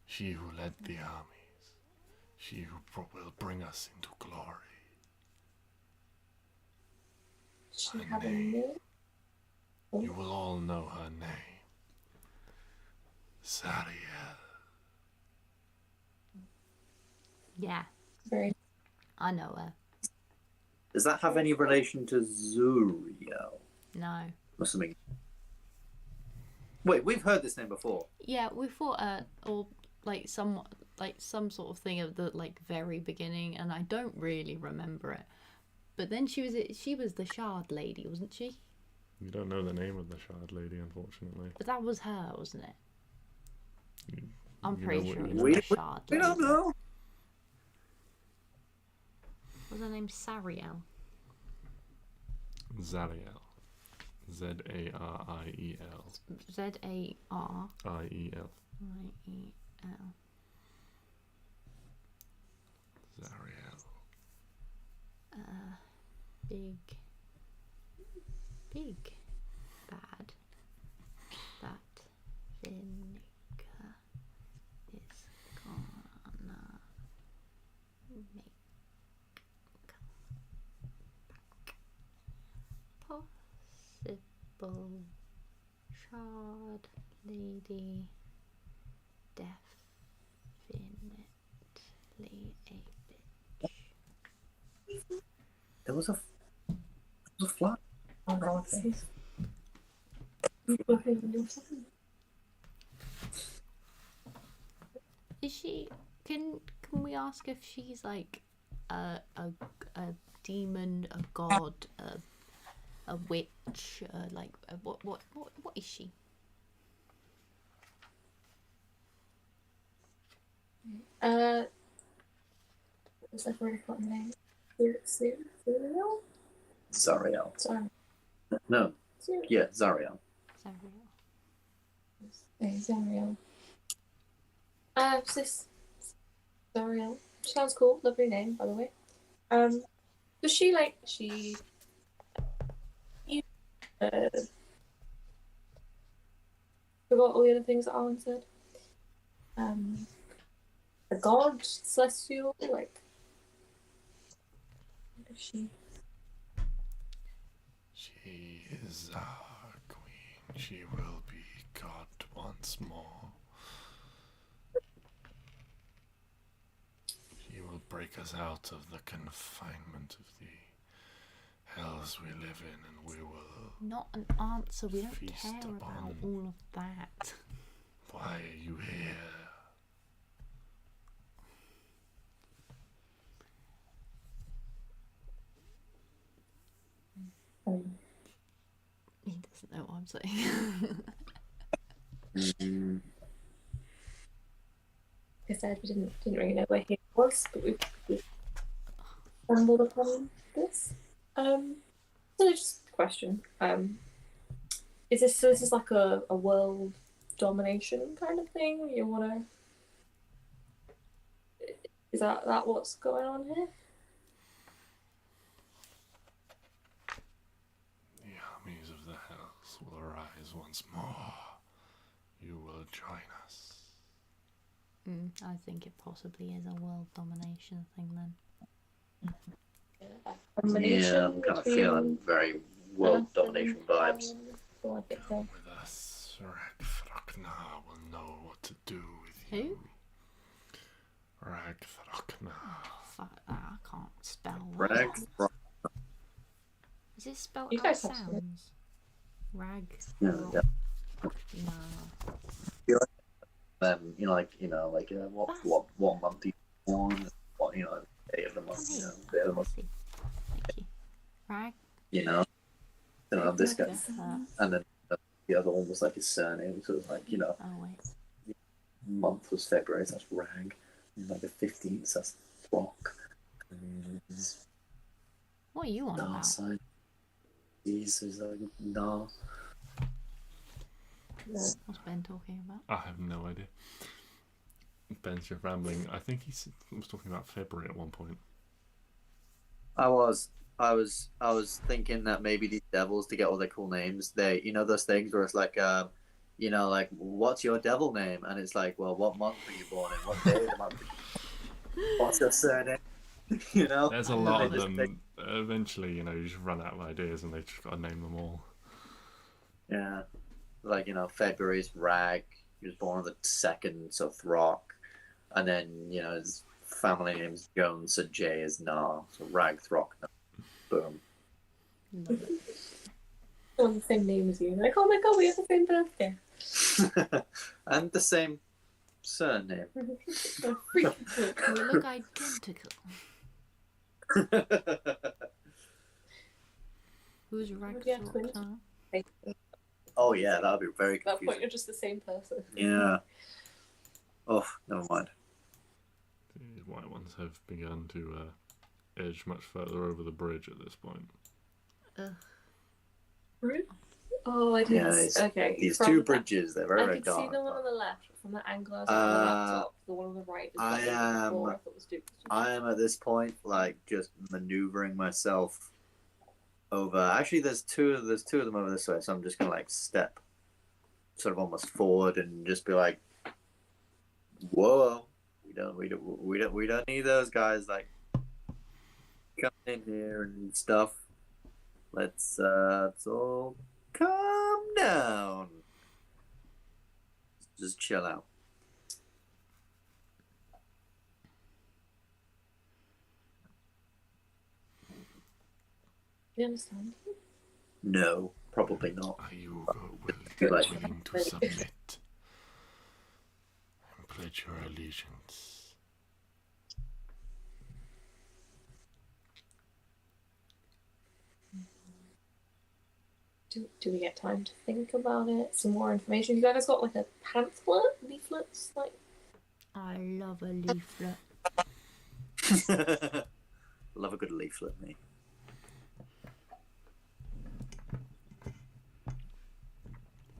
She who led the armies. She who will bring us into glory. She Her have a name. name? You will all know her name. Zariel. Yeah, Very. I know her. Does that have any relation to Zuriel? No. Must have been. Wait, we've heard this name before. Yeah, we thought or like some sort of thing at the like very beginning, and I don't really remember it. But then she was the shard lady, wasn't she? You don't know the name of the shard lady, unfortunately. But that was her, wasn't it? I'm You pretty know what sure you it know. was the shard We lady. don't know. Was her name Sariel? Zariel. Zariel. Zariel. Iel. Iel. Zariel. Big bad that vinegar is gonna make possible shard lady definitely a bitch. There was a fly. Is she? Can we ask if she's like a demon, a god, a witch, like what is she? What's that very fun name? Zuriel? Zariel. Sorry. No. Yeah, Zariel. Zuriel. Sis. Zuriel. Sounds cool. Lovely name, by the way. Does she you forgot all the other things that Arwen said? The god, celestial, like what is she? She is our queen. She will be God once more. She will break us out of the confinement of the hells we live in, and we will... Not an answer. We don't feast care about upon- all of that. Why are you here? He doesn't know what I'm saying. Like I said, we didn't really know where he was, but we stumbled upon this. So just a question. Is this like a world domination kind of thing? You wanna is that what's going on here? The armies of the hells will arise once more. You will join us. I think it possibly is a world domination thing then. Yeah, I'm kind of feeling very world domination vibes. Come with us. Ragthrokna will know what to do with you. Who? Ragthrokna. Fuck that, I can't spell that. Rag. Is it spelled You how it guys have to- sounds? Rag. Yeah, yeah. No. What month you born? What day of the month? Come here. Day of the month. Thank you. Rag. This guy, That. and then the other one was like his surname, so it was like Oh wait. month was February, so that's Rag. And like the 15th, that's Throck. And What are you on Nah about? side. These is like Nah. What's Ben talking about? I have no idea. Ben's just rambling. I think he was talking about February at one point. I was thinking that maybe these devils, to get all their cool names, they those things where it's like like what's your devil name, and it's like, well, what month were you born in, what day of the month, what's your surname? There's a lot of they just them. Eventually, you just run out of ideas, and they just got to name them all. Yeah, like February's Rag. He was born on the 2nd, so Throck, and then his family name's Jones, so J is Nah, so Rag Throck. Boom. No. On the same name as you. Like, oh my god, we have the same birthday. And the same surname. So freaking cool. We look identical. Who's Rag? Yeah, twins. Oh yeah, that would be very At that point, confusing. you're just the same person. Yeah. Oh, never mind. The white ones have begun to edge much further over the bridge at this point. Oh, I did. Yeah, Okay. These from two that- bridges, they're very, I very could see dark. the one on the left from the angle I was on the laptop. The one on the right was I like am- before I thought was Duke. I am at this point like just maneuvering myself over. Actually, there's two of them over this way, so I'm just gonna like step, sort of almost forward, and just be like, "Whoa, we don't need those guys like coming in here and stuff. Let's all calm down. Just chill out." You understand? No, probably not. Are you Like- willing to submit and pledge your allegiance? Do we get time to think about it? Some more information. You guys got like a pamphlet, leaflets, like. I love a leaflet. Love a good leaflet, me.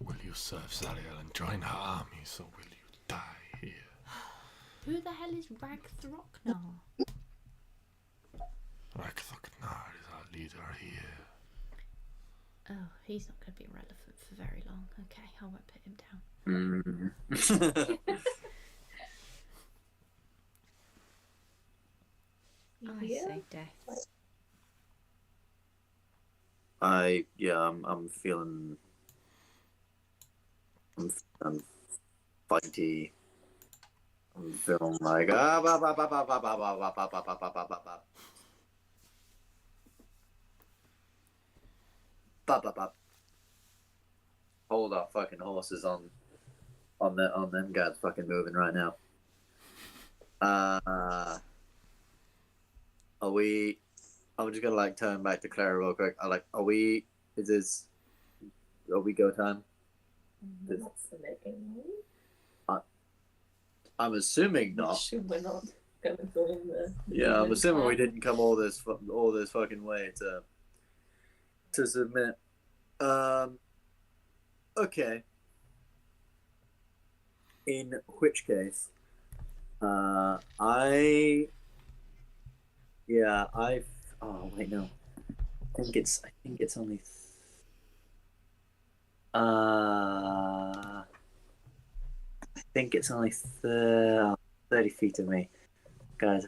Will you serve Zariel and join her army, so will you die here? Who the hell is Ragthroknar? Rakthoknar is our leader here. Oh, he's not going to be relevant for very long. Okay, I won't put him down. I say death. I'm feeling. I'm fighty. I'm feeling like Hold our fucking horses on them guys fucking moving right now. Are we? I'm just gonna like turn back to Clara real quick. Are we go time? What's the making? I'm assuming not. We're not going to go in there. Yeah, I'm assuming we didn't come all this fucking way to submit. Okay. In which case, oh wait, no. I think it's only. I think it's only 30 feet of me, guys.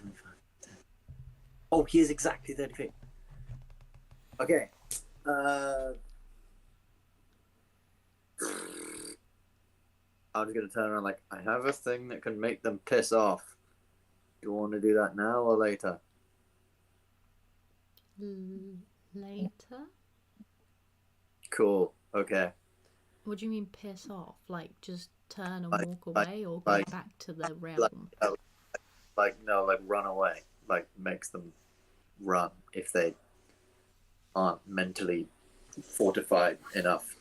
Oh, he is exactly 30 feet. Okay. I'm just gonna turn around like, I have a thing that can make them piss off. Do you want to do that now or later? Later? Okay. What do you mean piss off? Like just turn and walk away or go back to the realm? Like run away. Like makes them run if they aren't mentally fortified enough.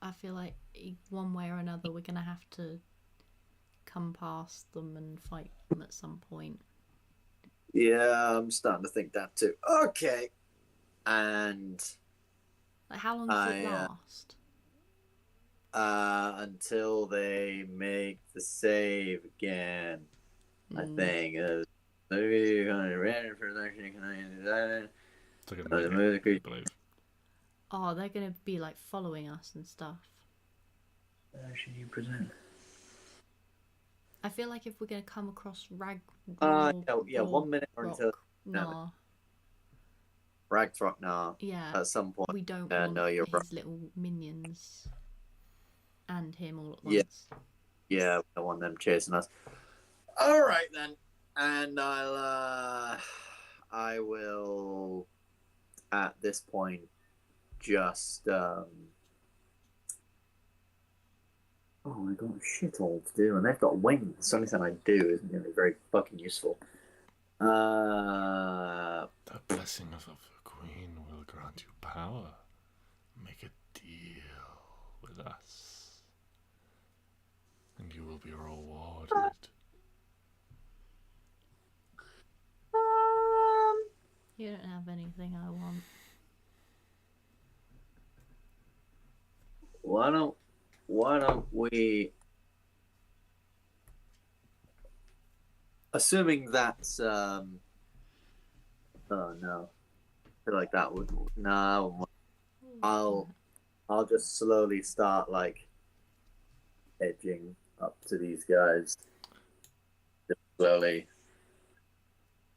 I feel like one way or another we're gonna have to come past them and fight them at some point. Yeah, I'm starting to think that too. Okay. And like how long does it last? Until they make the save again. I think. Maybe you're gonna random for the It's like a minute, I believe. Oh, they're gonna be like following us and stuff. Should you present? I feel like if we're gonna come across 1 minute or until Ragthroknar. Yeah. At some point. We don't want his little minions and him all at once. Yeah, we don't want them chasing us. All right then, and I will at this point just oh my god, shit all to do, and they've got wings. So anything I do isn't going to be very fucking useful. The blessing of the Queen will grant you power. Make a deal with us, and you will be rewarded. You don't have anything I want. Why don't we, assuming that's oh no, I feel like that would no. I'll just slowly start like edging up to these guys, just slowly,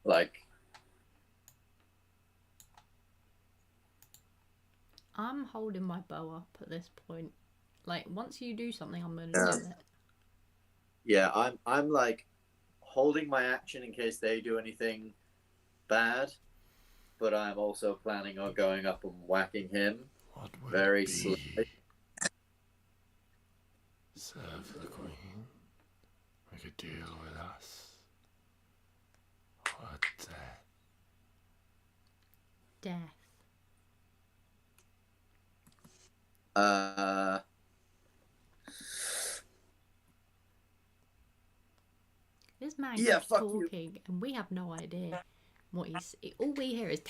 like. I'm holding my bow up at this point. Like once you do something, I'm gonna do it. Yeah, I'm like holding my action in case they do anything bad, but I'm also planning on going up and whacking him very slowly. Serve the Queen. Make a deal with us. Or death. Death. This man Yeah, keeps fuck talking, and we have no idea what he's. All we hear is.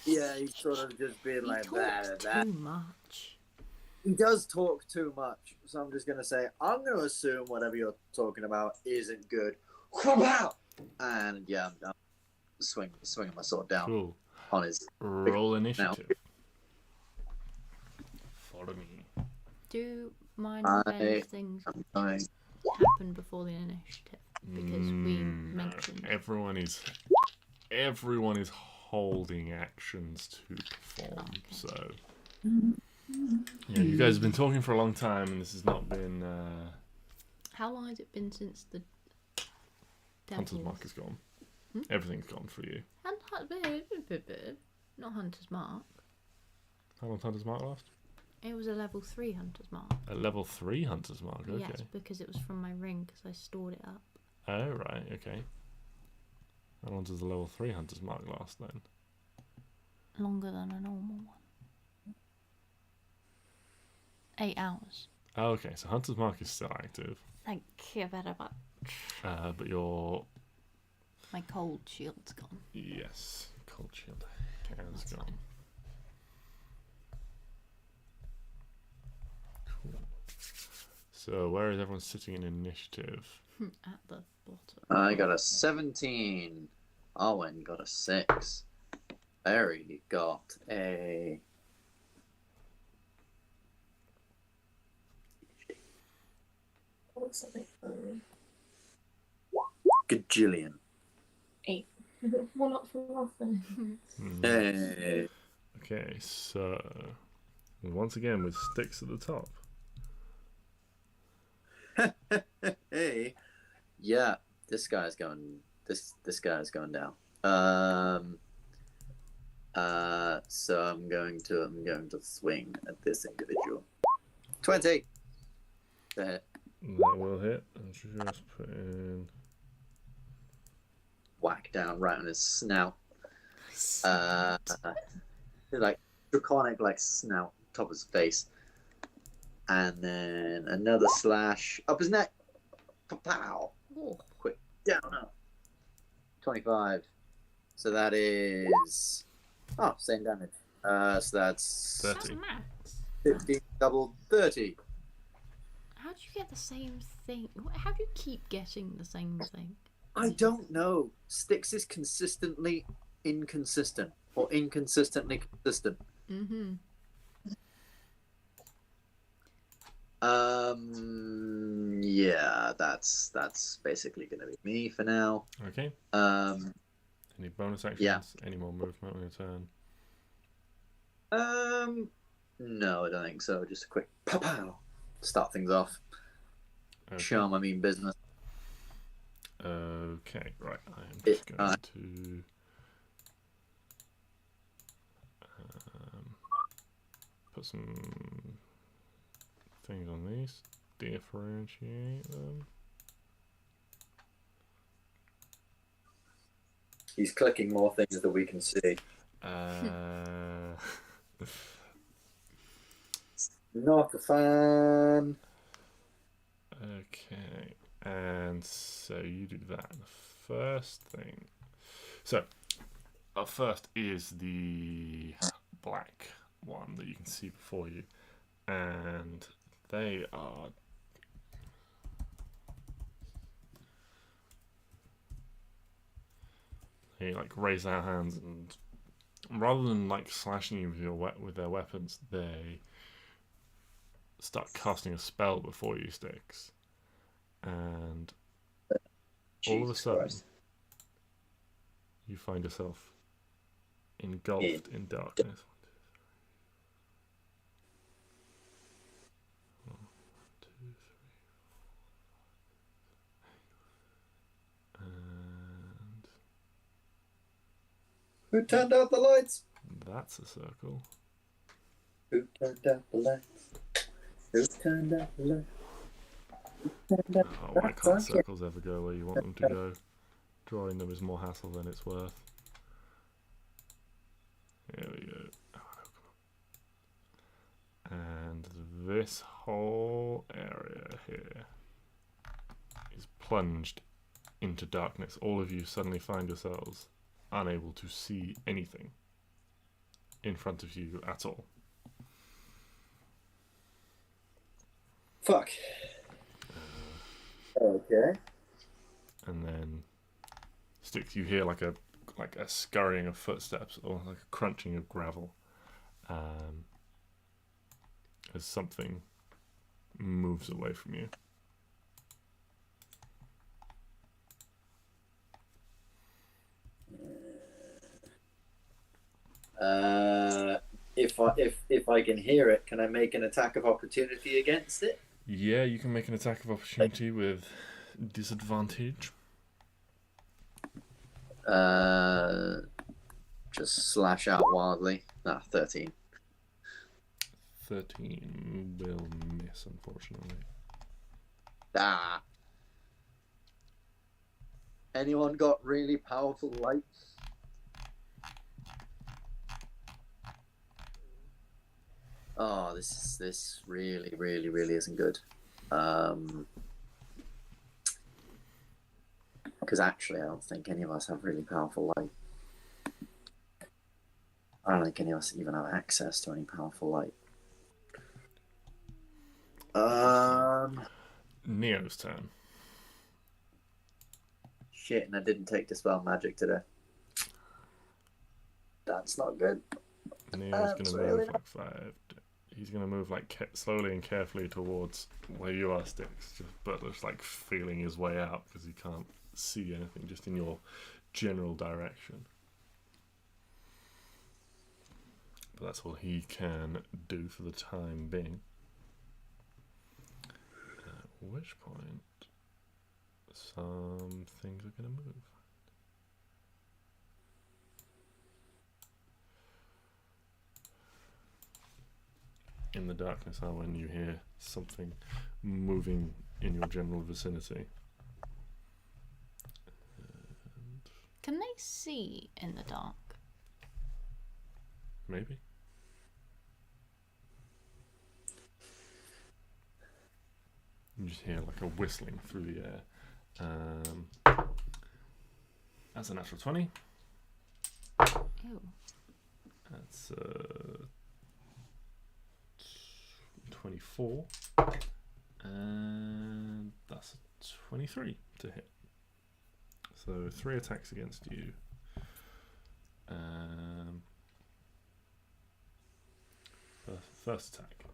Yeah, he's sort of just being He like talks that. too much. He does talk too much, so I'm just gonna say I'm gonna assume whatever you're talking about isn't good. And yeah, I'm swinging my sword down Cool. on his. Roll initiative. Follow me. Do minor event things I'm happen before the initiative? Because we mentioned. Everyone is holding actions to perform. Okay. So yeah, you guys have been talking for a long time, and this has not been. How long has it been since the Hunter's Mark is gone. Everything's gone for you. Not Hunter's Mark. How long Hunter's Mark last? It was a level 3 Hunter's Mark. A level 3 Hunter's Mark. Okay. Yes, because it was from my ring, because I stored it up. Oh right. Okay. How long does the level 3 Hunter's Mark last then? Longer than a normal one. 8 hours. Oh, okay. So Hunter's Mark is still active. Thank you very much. But your My cold shield's gone. yes, cold shield has That's gone. fine. Cool. So where is everyone sitting in initiative? At the bottom. I got a 17. Arwen got a 6. Barry got a. What's something from Gajillion. 8. One up from last time. Hey. Okay, so once again with Stix at the top. Hey. Yeah, this guy's going. This guy's going down. So I'm going to swing at this individual. 20. Go ahead. That will hit. And just put in. Whack down right on his snout. Like draconic, like snout, top of his face, and then another slash up his neck. Pow! Oh, Quick down up. 25. So that is same damage. So that's 30. that's max. 15 double 30. How do you get the same thing? How do you keep getting the same thing? I don't know. Stix is consistently inconsistent or inconsistently consistent. Mm-hmm. Yeah, that's basically gonna be me for now. Okay. Any bonus actions? Yeah. Any more movement on your turn? No, I don't think so. Just a quick pow pow. Start things off. Okay. Show 'em I mean business. Okay, right. I am just going to put some things on these, differentiate them. He's clicking more things that we can see. Not a fan. Okay, and so you do that. The first thing. So, up first is the black one that you can see before you, and they are. They like raise their hands, and rather than like slashing you with their weapons, they start casting a spell before you, Stix, and all of a sudden Christ. you find yourself engulfed in darkness. One, two, three, and Who turned out the lights? that's a circle. Who turned out the lights? Who turned out the lights? Who turned out Oh, why can't circles ever go where you want them to go? Drawing them is more hassle than it's worth. There we go. Oh, no, this whole area here is plunged into darkness. All of you suddenly find yourselves unable to see anything in front of you at all. Fuck. Okay. And then, Stix, you hear like a scurrying of footsteps or like a crunching of gravel, as something moves away from you. If I can hear it, can I make an attack of opportunity against it? Yeah, you can make an attack of opportunity with disadvantage. Just slash out wildly. 13. 13 will miss, unfortunately. Ah. Anyone got really powerful lights? Oh, this really isn't good. Because actually, I don't think any of us have really powerful light. I don't think any of us even have access to any powerful light. Neo's turn. Shit, and I didn't take Dispel Magic today. That's not good. Neo's going to move like 5. He's going to move like slowly and carefully towards where you are, Stix, but just like feeling his way out because he can't see anything, just in your general direction. But that's all he can do for the time being. At which point, some things are going to move. In the darkness, Arwen, you hear something moving in your general vicinity. Can they see in the dark? Maybe. You just hear like a whistling through the air. That's a natural 20. Ew. That's 24. And that's a 23 to hit. So 3 attacks against you. First attack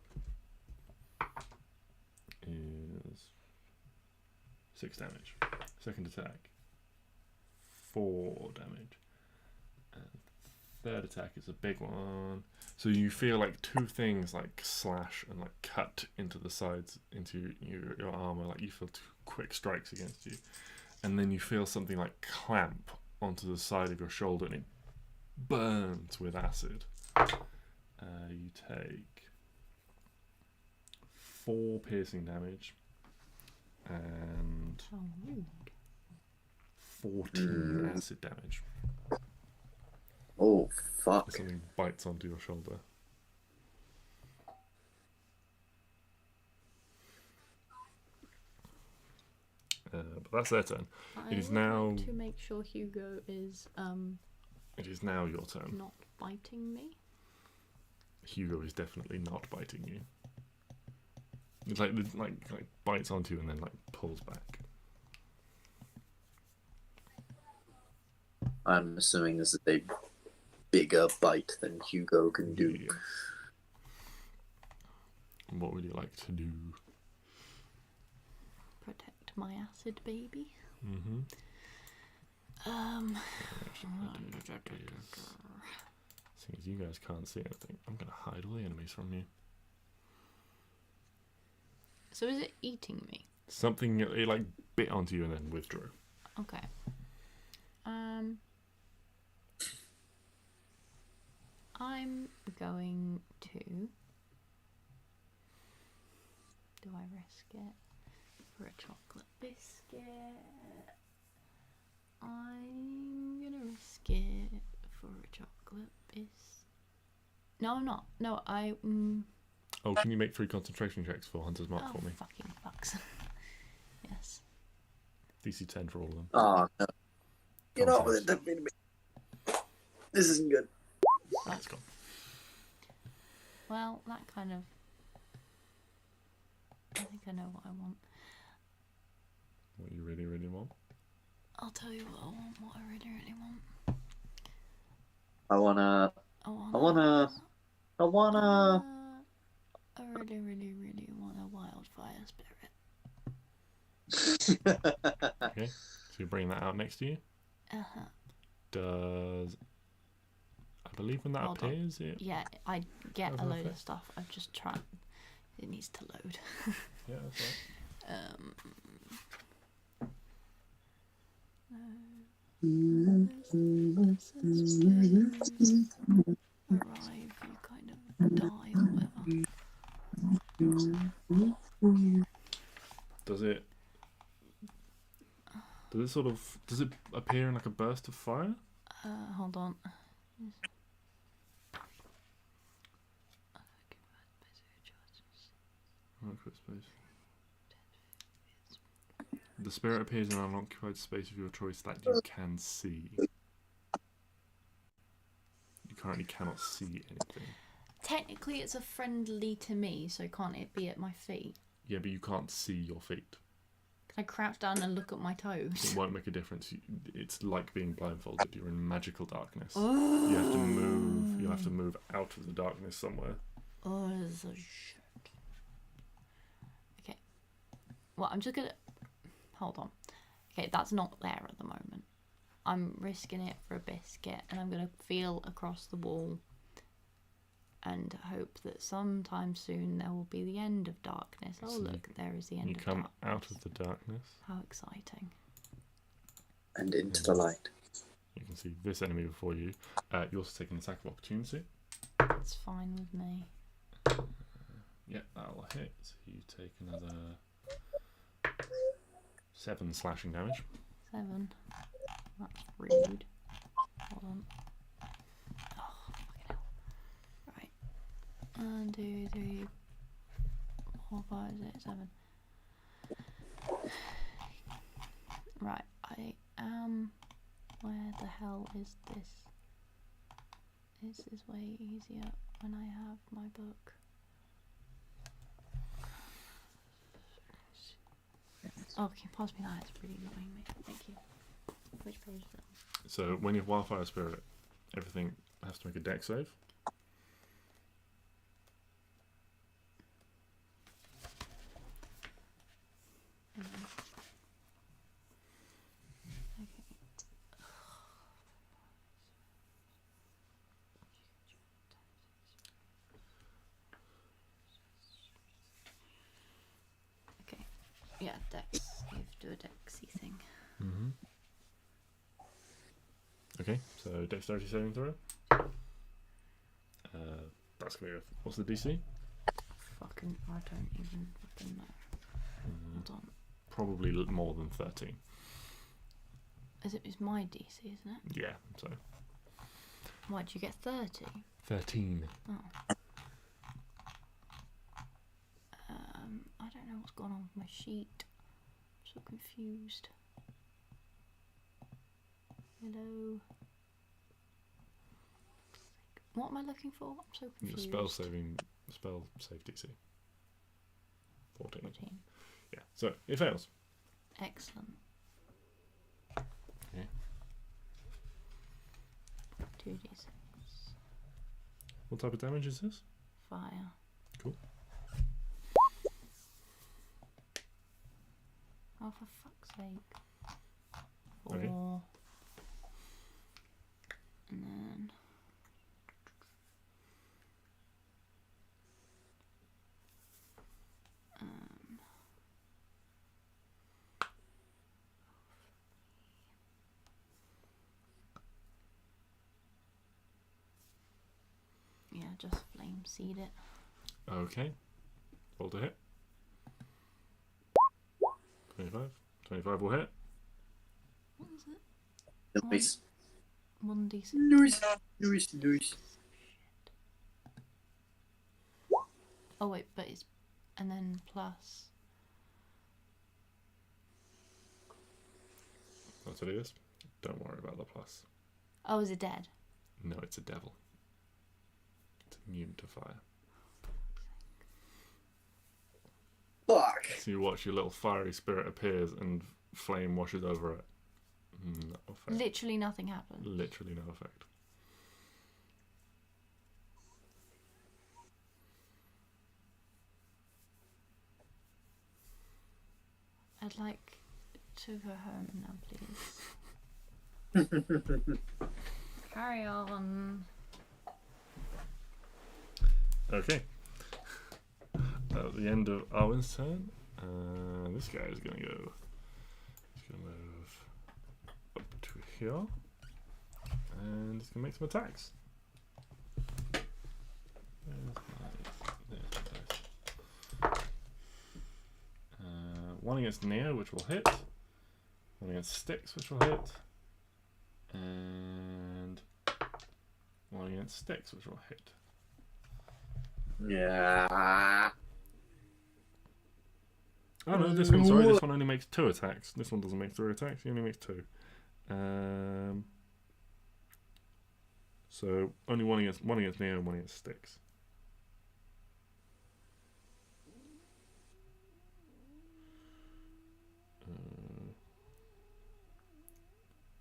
is 6 damage. Second attack, 4 damage. And third attack is a big one. So you feel like 2 things like slash and like cut into the sides, into your armor. Like you feel 2 quick strikes against you. And then you feel something like clamp onto the side of your shoulder and it burns with acid. You take 4 piercing damage and 14 acid damage. Oh, fuck. Something bites onto your shoulder. But that's their turn. It is now. Like to make sure Hugo is It is now your turn. not biting me. Hugo is definitely not biting you. It's like bites onto you and then like pulls back. I'm assuming this is a bigger bite than Hugo can do. Yeah. What would you like to do? Protect my acid baby. Mm-hmm. Seeing as you guys can't see anything, I'm gonna hide all the enemies from you. So is it eating me? Something it like bit onto you and then withdrew. Okay. I'm going to. Do I risk it for a chocolate biscuit? I'm gonna risk it for a chocolate biscuit. No, I'm not. No, Oh, can you make 3 concentration checks for Hunter's Mark Oh, for me? fucking fucks. Yes. DC 10 for all of them. Oh, no. Get Come off on, with it. Don't mean to be. This isn't good. That's gone. Well, that kind of. I think I know what I want. What you really, really want? I'll tell you what I want. What I really, really want. I wanna. I really, really, really want a wildfire spirit. Okay, so you bring that out next to you. Uh-huh. Does... I believe when that Hold on. appears, it... Yeah, I get Has a an load of effect? stuff. I've just tried. It needs to load. Yeah, that's right. Arrive, you kind of die or whatever. Does it... Does it sort of... Does it appear in like a burst of fire? Hold on. Unoccupied space. The spirit appears in an unoccupied space of your choice that you can see. You currently cannot see anything. Technically, it's a friendly to me, so can't it be at my feet? Yeah, but you can't see your feet. Can I crouch down and look at my toes? It won't make a difference. It's like being blindfolded. You're in magical darkness. You have to move. You'll have to move out of the darkness somewhere. Oh, this is a shit. Okay. Well, I'm just gonna... Hold on. Okay, that's not there at the moment. I'm risking it for a biscuit, and I'm gonna feel across the wall and hope that sometime soon there will be the end of darkness. Oh, So look, there is the end You of come darkness. out of the darkness. How exciting. And into the light. You can see this enemy before you. You also take an attack of opportunity. That's fine with me. Yeah, that'll hit. So you take another 7 slashing damage. 7. That's rude. Hold on. Oh, fucking hell. Right. 1, 2, 3, 4, 5, 6, 7. Right, I am... Where the hell is this? This is way easier when I have my book. Oh, can you pass me that? It's really annoying me. Thank you. Which page is that? So when you have Wildfire Spirit, everything has to make a dex save. Okay. Yeah, dex. You have to do a dexy thing. Okay, so dexterity saving throw. That's gonna be what's the DC? Fucking, I don't even fucking know. Hold on. Probably more than 13. It's my DC, isn't it? Yeah, so Why, did you get 30? 13. Oh. I don't know what's going on with my sheet. I'm so confused. Hello. What am I looking for? I'm so Your confused. spell save DC. 14. 14. Yeah, so it fails. Excellent. Yeah. 2d6. What type of damage is this? Fire. Cool. Oh, for fuck's sake. 4. Okay. And then... yeah, just flame seed it. Okay. Roll to hit. 25. 25 will hit. What is it? Nice. 1d6. Nice. Nice. Nice. Oh wait, but it's and then plus. That's what it is. Don't worry about the plus. Oh, is it dead? No, it's a devil. It's immune to fire. Fuck. So you watch your little fiery spirit appears and flame washes over it. No effect. Literally nothing happened. Literally no effect. I'd like to go home now, please. Carry on. Okay. At the end of Arwen's turn, this guy is going to go. He's going to move up to here, and he's going to make some attacks. One against Neo, which will hit. One against Stix, which will hit. And one against Stix, which will hit. Yeah. Oh no, this one, sorry, this one only makes 2 attacks. This one doesn't make 3 attacks, he only makes 2. So only one against Neo and one against Stix.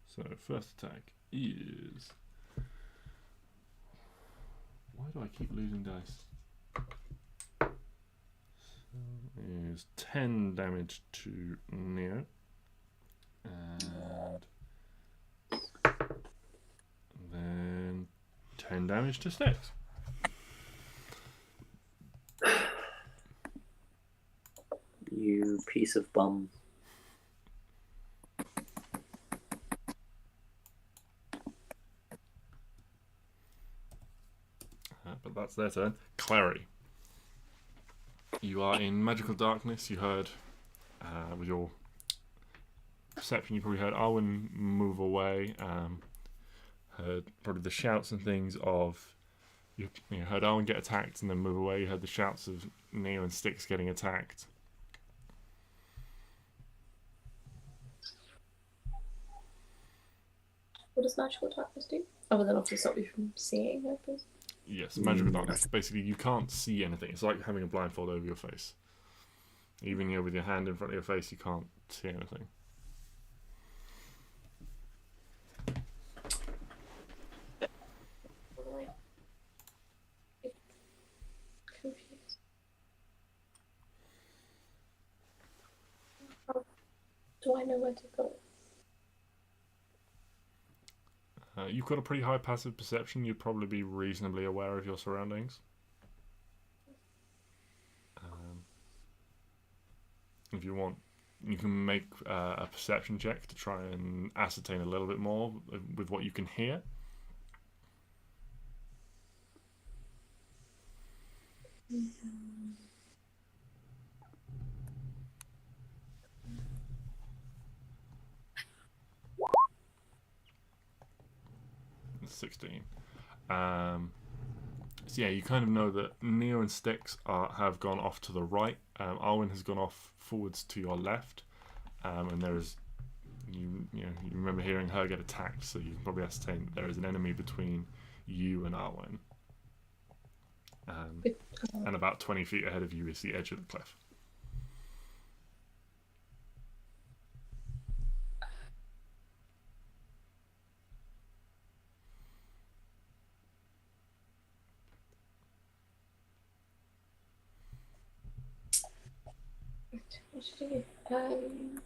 So first attack is. Why do I keep losing dice? So is 10 damage to Neo, and then 10 damage to Stix. You piece of bum. But that's their turn. Klari. You are in magical darkness. You heard, with your perception, you probably heard Arwen move away. Heard probably the shouts and things of, you heard Arwen get attacked and then move away. You heard the shouts of Neo and Stix getting attacked. What does magical darkness do? Other than obviously stop you from seeing, I suppose. Yes, magical darkness. Basically, you can't see anything. It's like having a blindfold over your face. Even with your hand in front of your face, you can't see anything. Confused. How do I know where to go? You've got a pretty high passive perception. You'd probably be reasonably aware of your surroundings. If you want, you can make a perception check to try and ascertain a little bit more with what you can hear. Mm-hmm. 16. So yeah, you kind of know that Neo and Stix have gone off to the right. Arwen has gone off forwards to your left, and there is you remember hearing her get attacked, so you can probably ascertain that there is an enemy between you and Arwen. And about 20 feet ahead of you is the edge of the cliff. What should I do?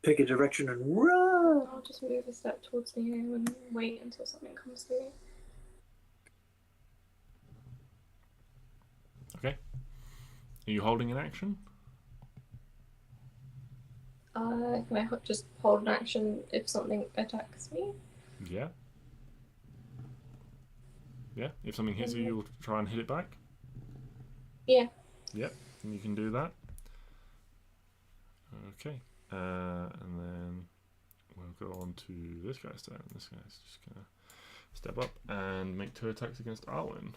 Pick a direction and run. I'll just move a step towards the air and wait until something comes through. Okay. Are you holding an action? Can I just hold an action if something attacks me? Yeah. Yeah. If something hits you, you'll try and hit it back. Yeah. Yep. And you can do that. Okay. And then we'll go on to this guy's turn. This guy's just gonna step up and make 2 attacks against Arwen.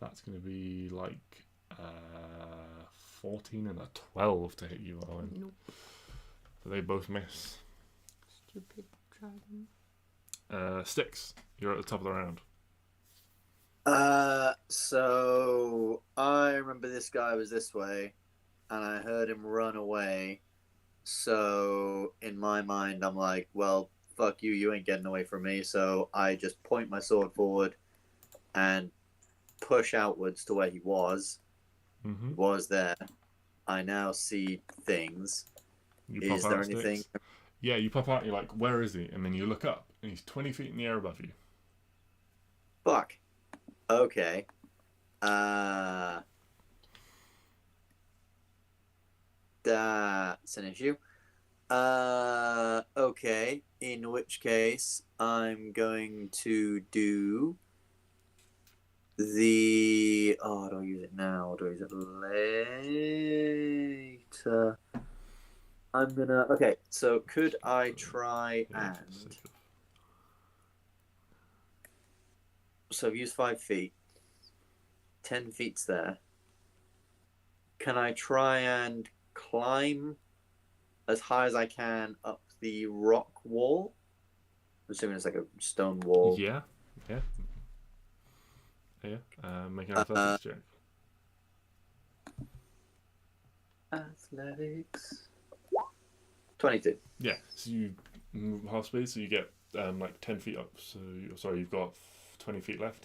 that's going to be like 14 and a 12 to hit you, Arwen. Nope. So they both miss. Stupid dragon. Stix, you're at the top of the round. So I remember this guy was this way, and I heard him run away. So in my mind, I'm like, well, fuck you, you ain't getting away from me. So I just point my sword forward and push outwards to where he was. Mm-hmm. He was there. I now see things. You Is pop there out, anything? Stix. Yeah, you pop out, you're like, where is he? And then you look up, and he's 20 feet in the air above you. Fuck. Okay. That's an issue. Okay. In which case, I'm going to do the. Oh, do I use it now or do I use it later? I'm gonna. Okay, so could I try Yeah, and. So I've used 5 feet. 10 feet's there. Can I try and climb as high as I can up the rock wall? I'm assuming it's like a stone wall. Yeah. Make an athletics check. Athletics. 22. Yeah, so you move half speed, so you get like 10 feet up. So you've got 20 feet left.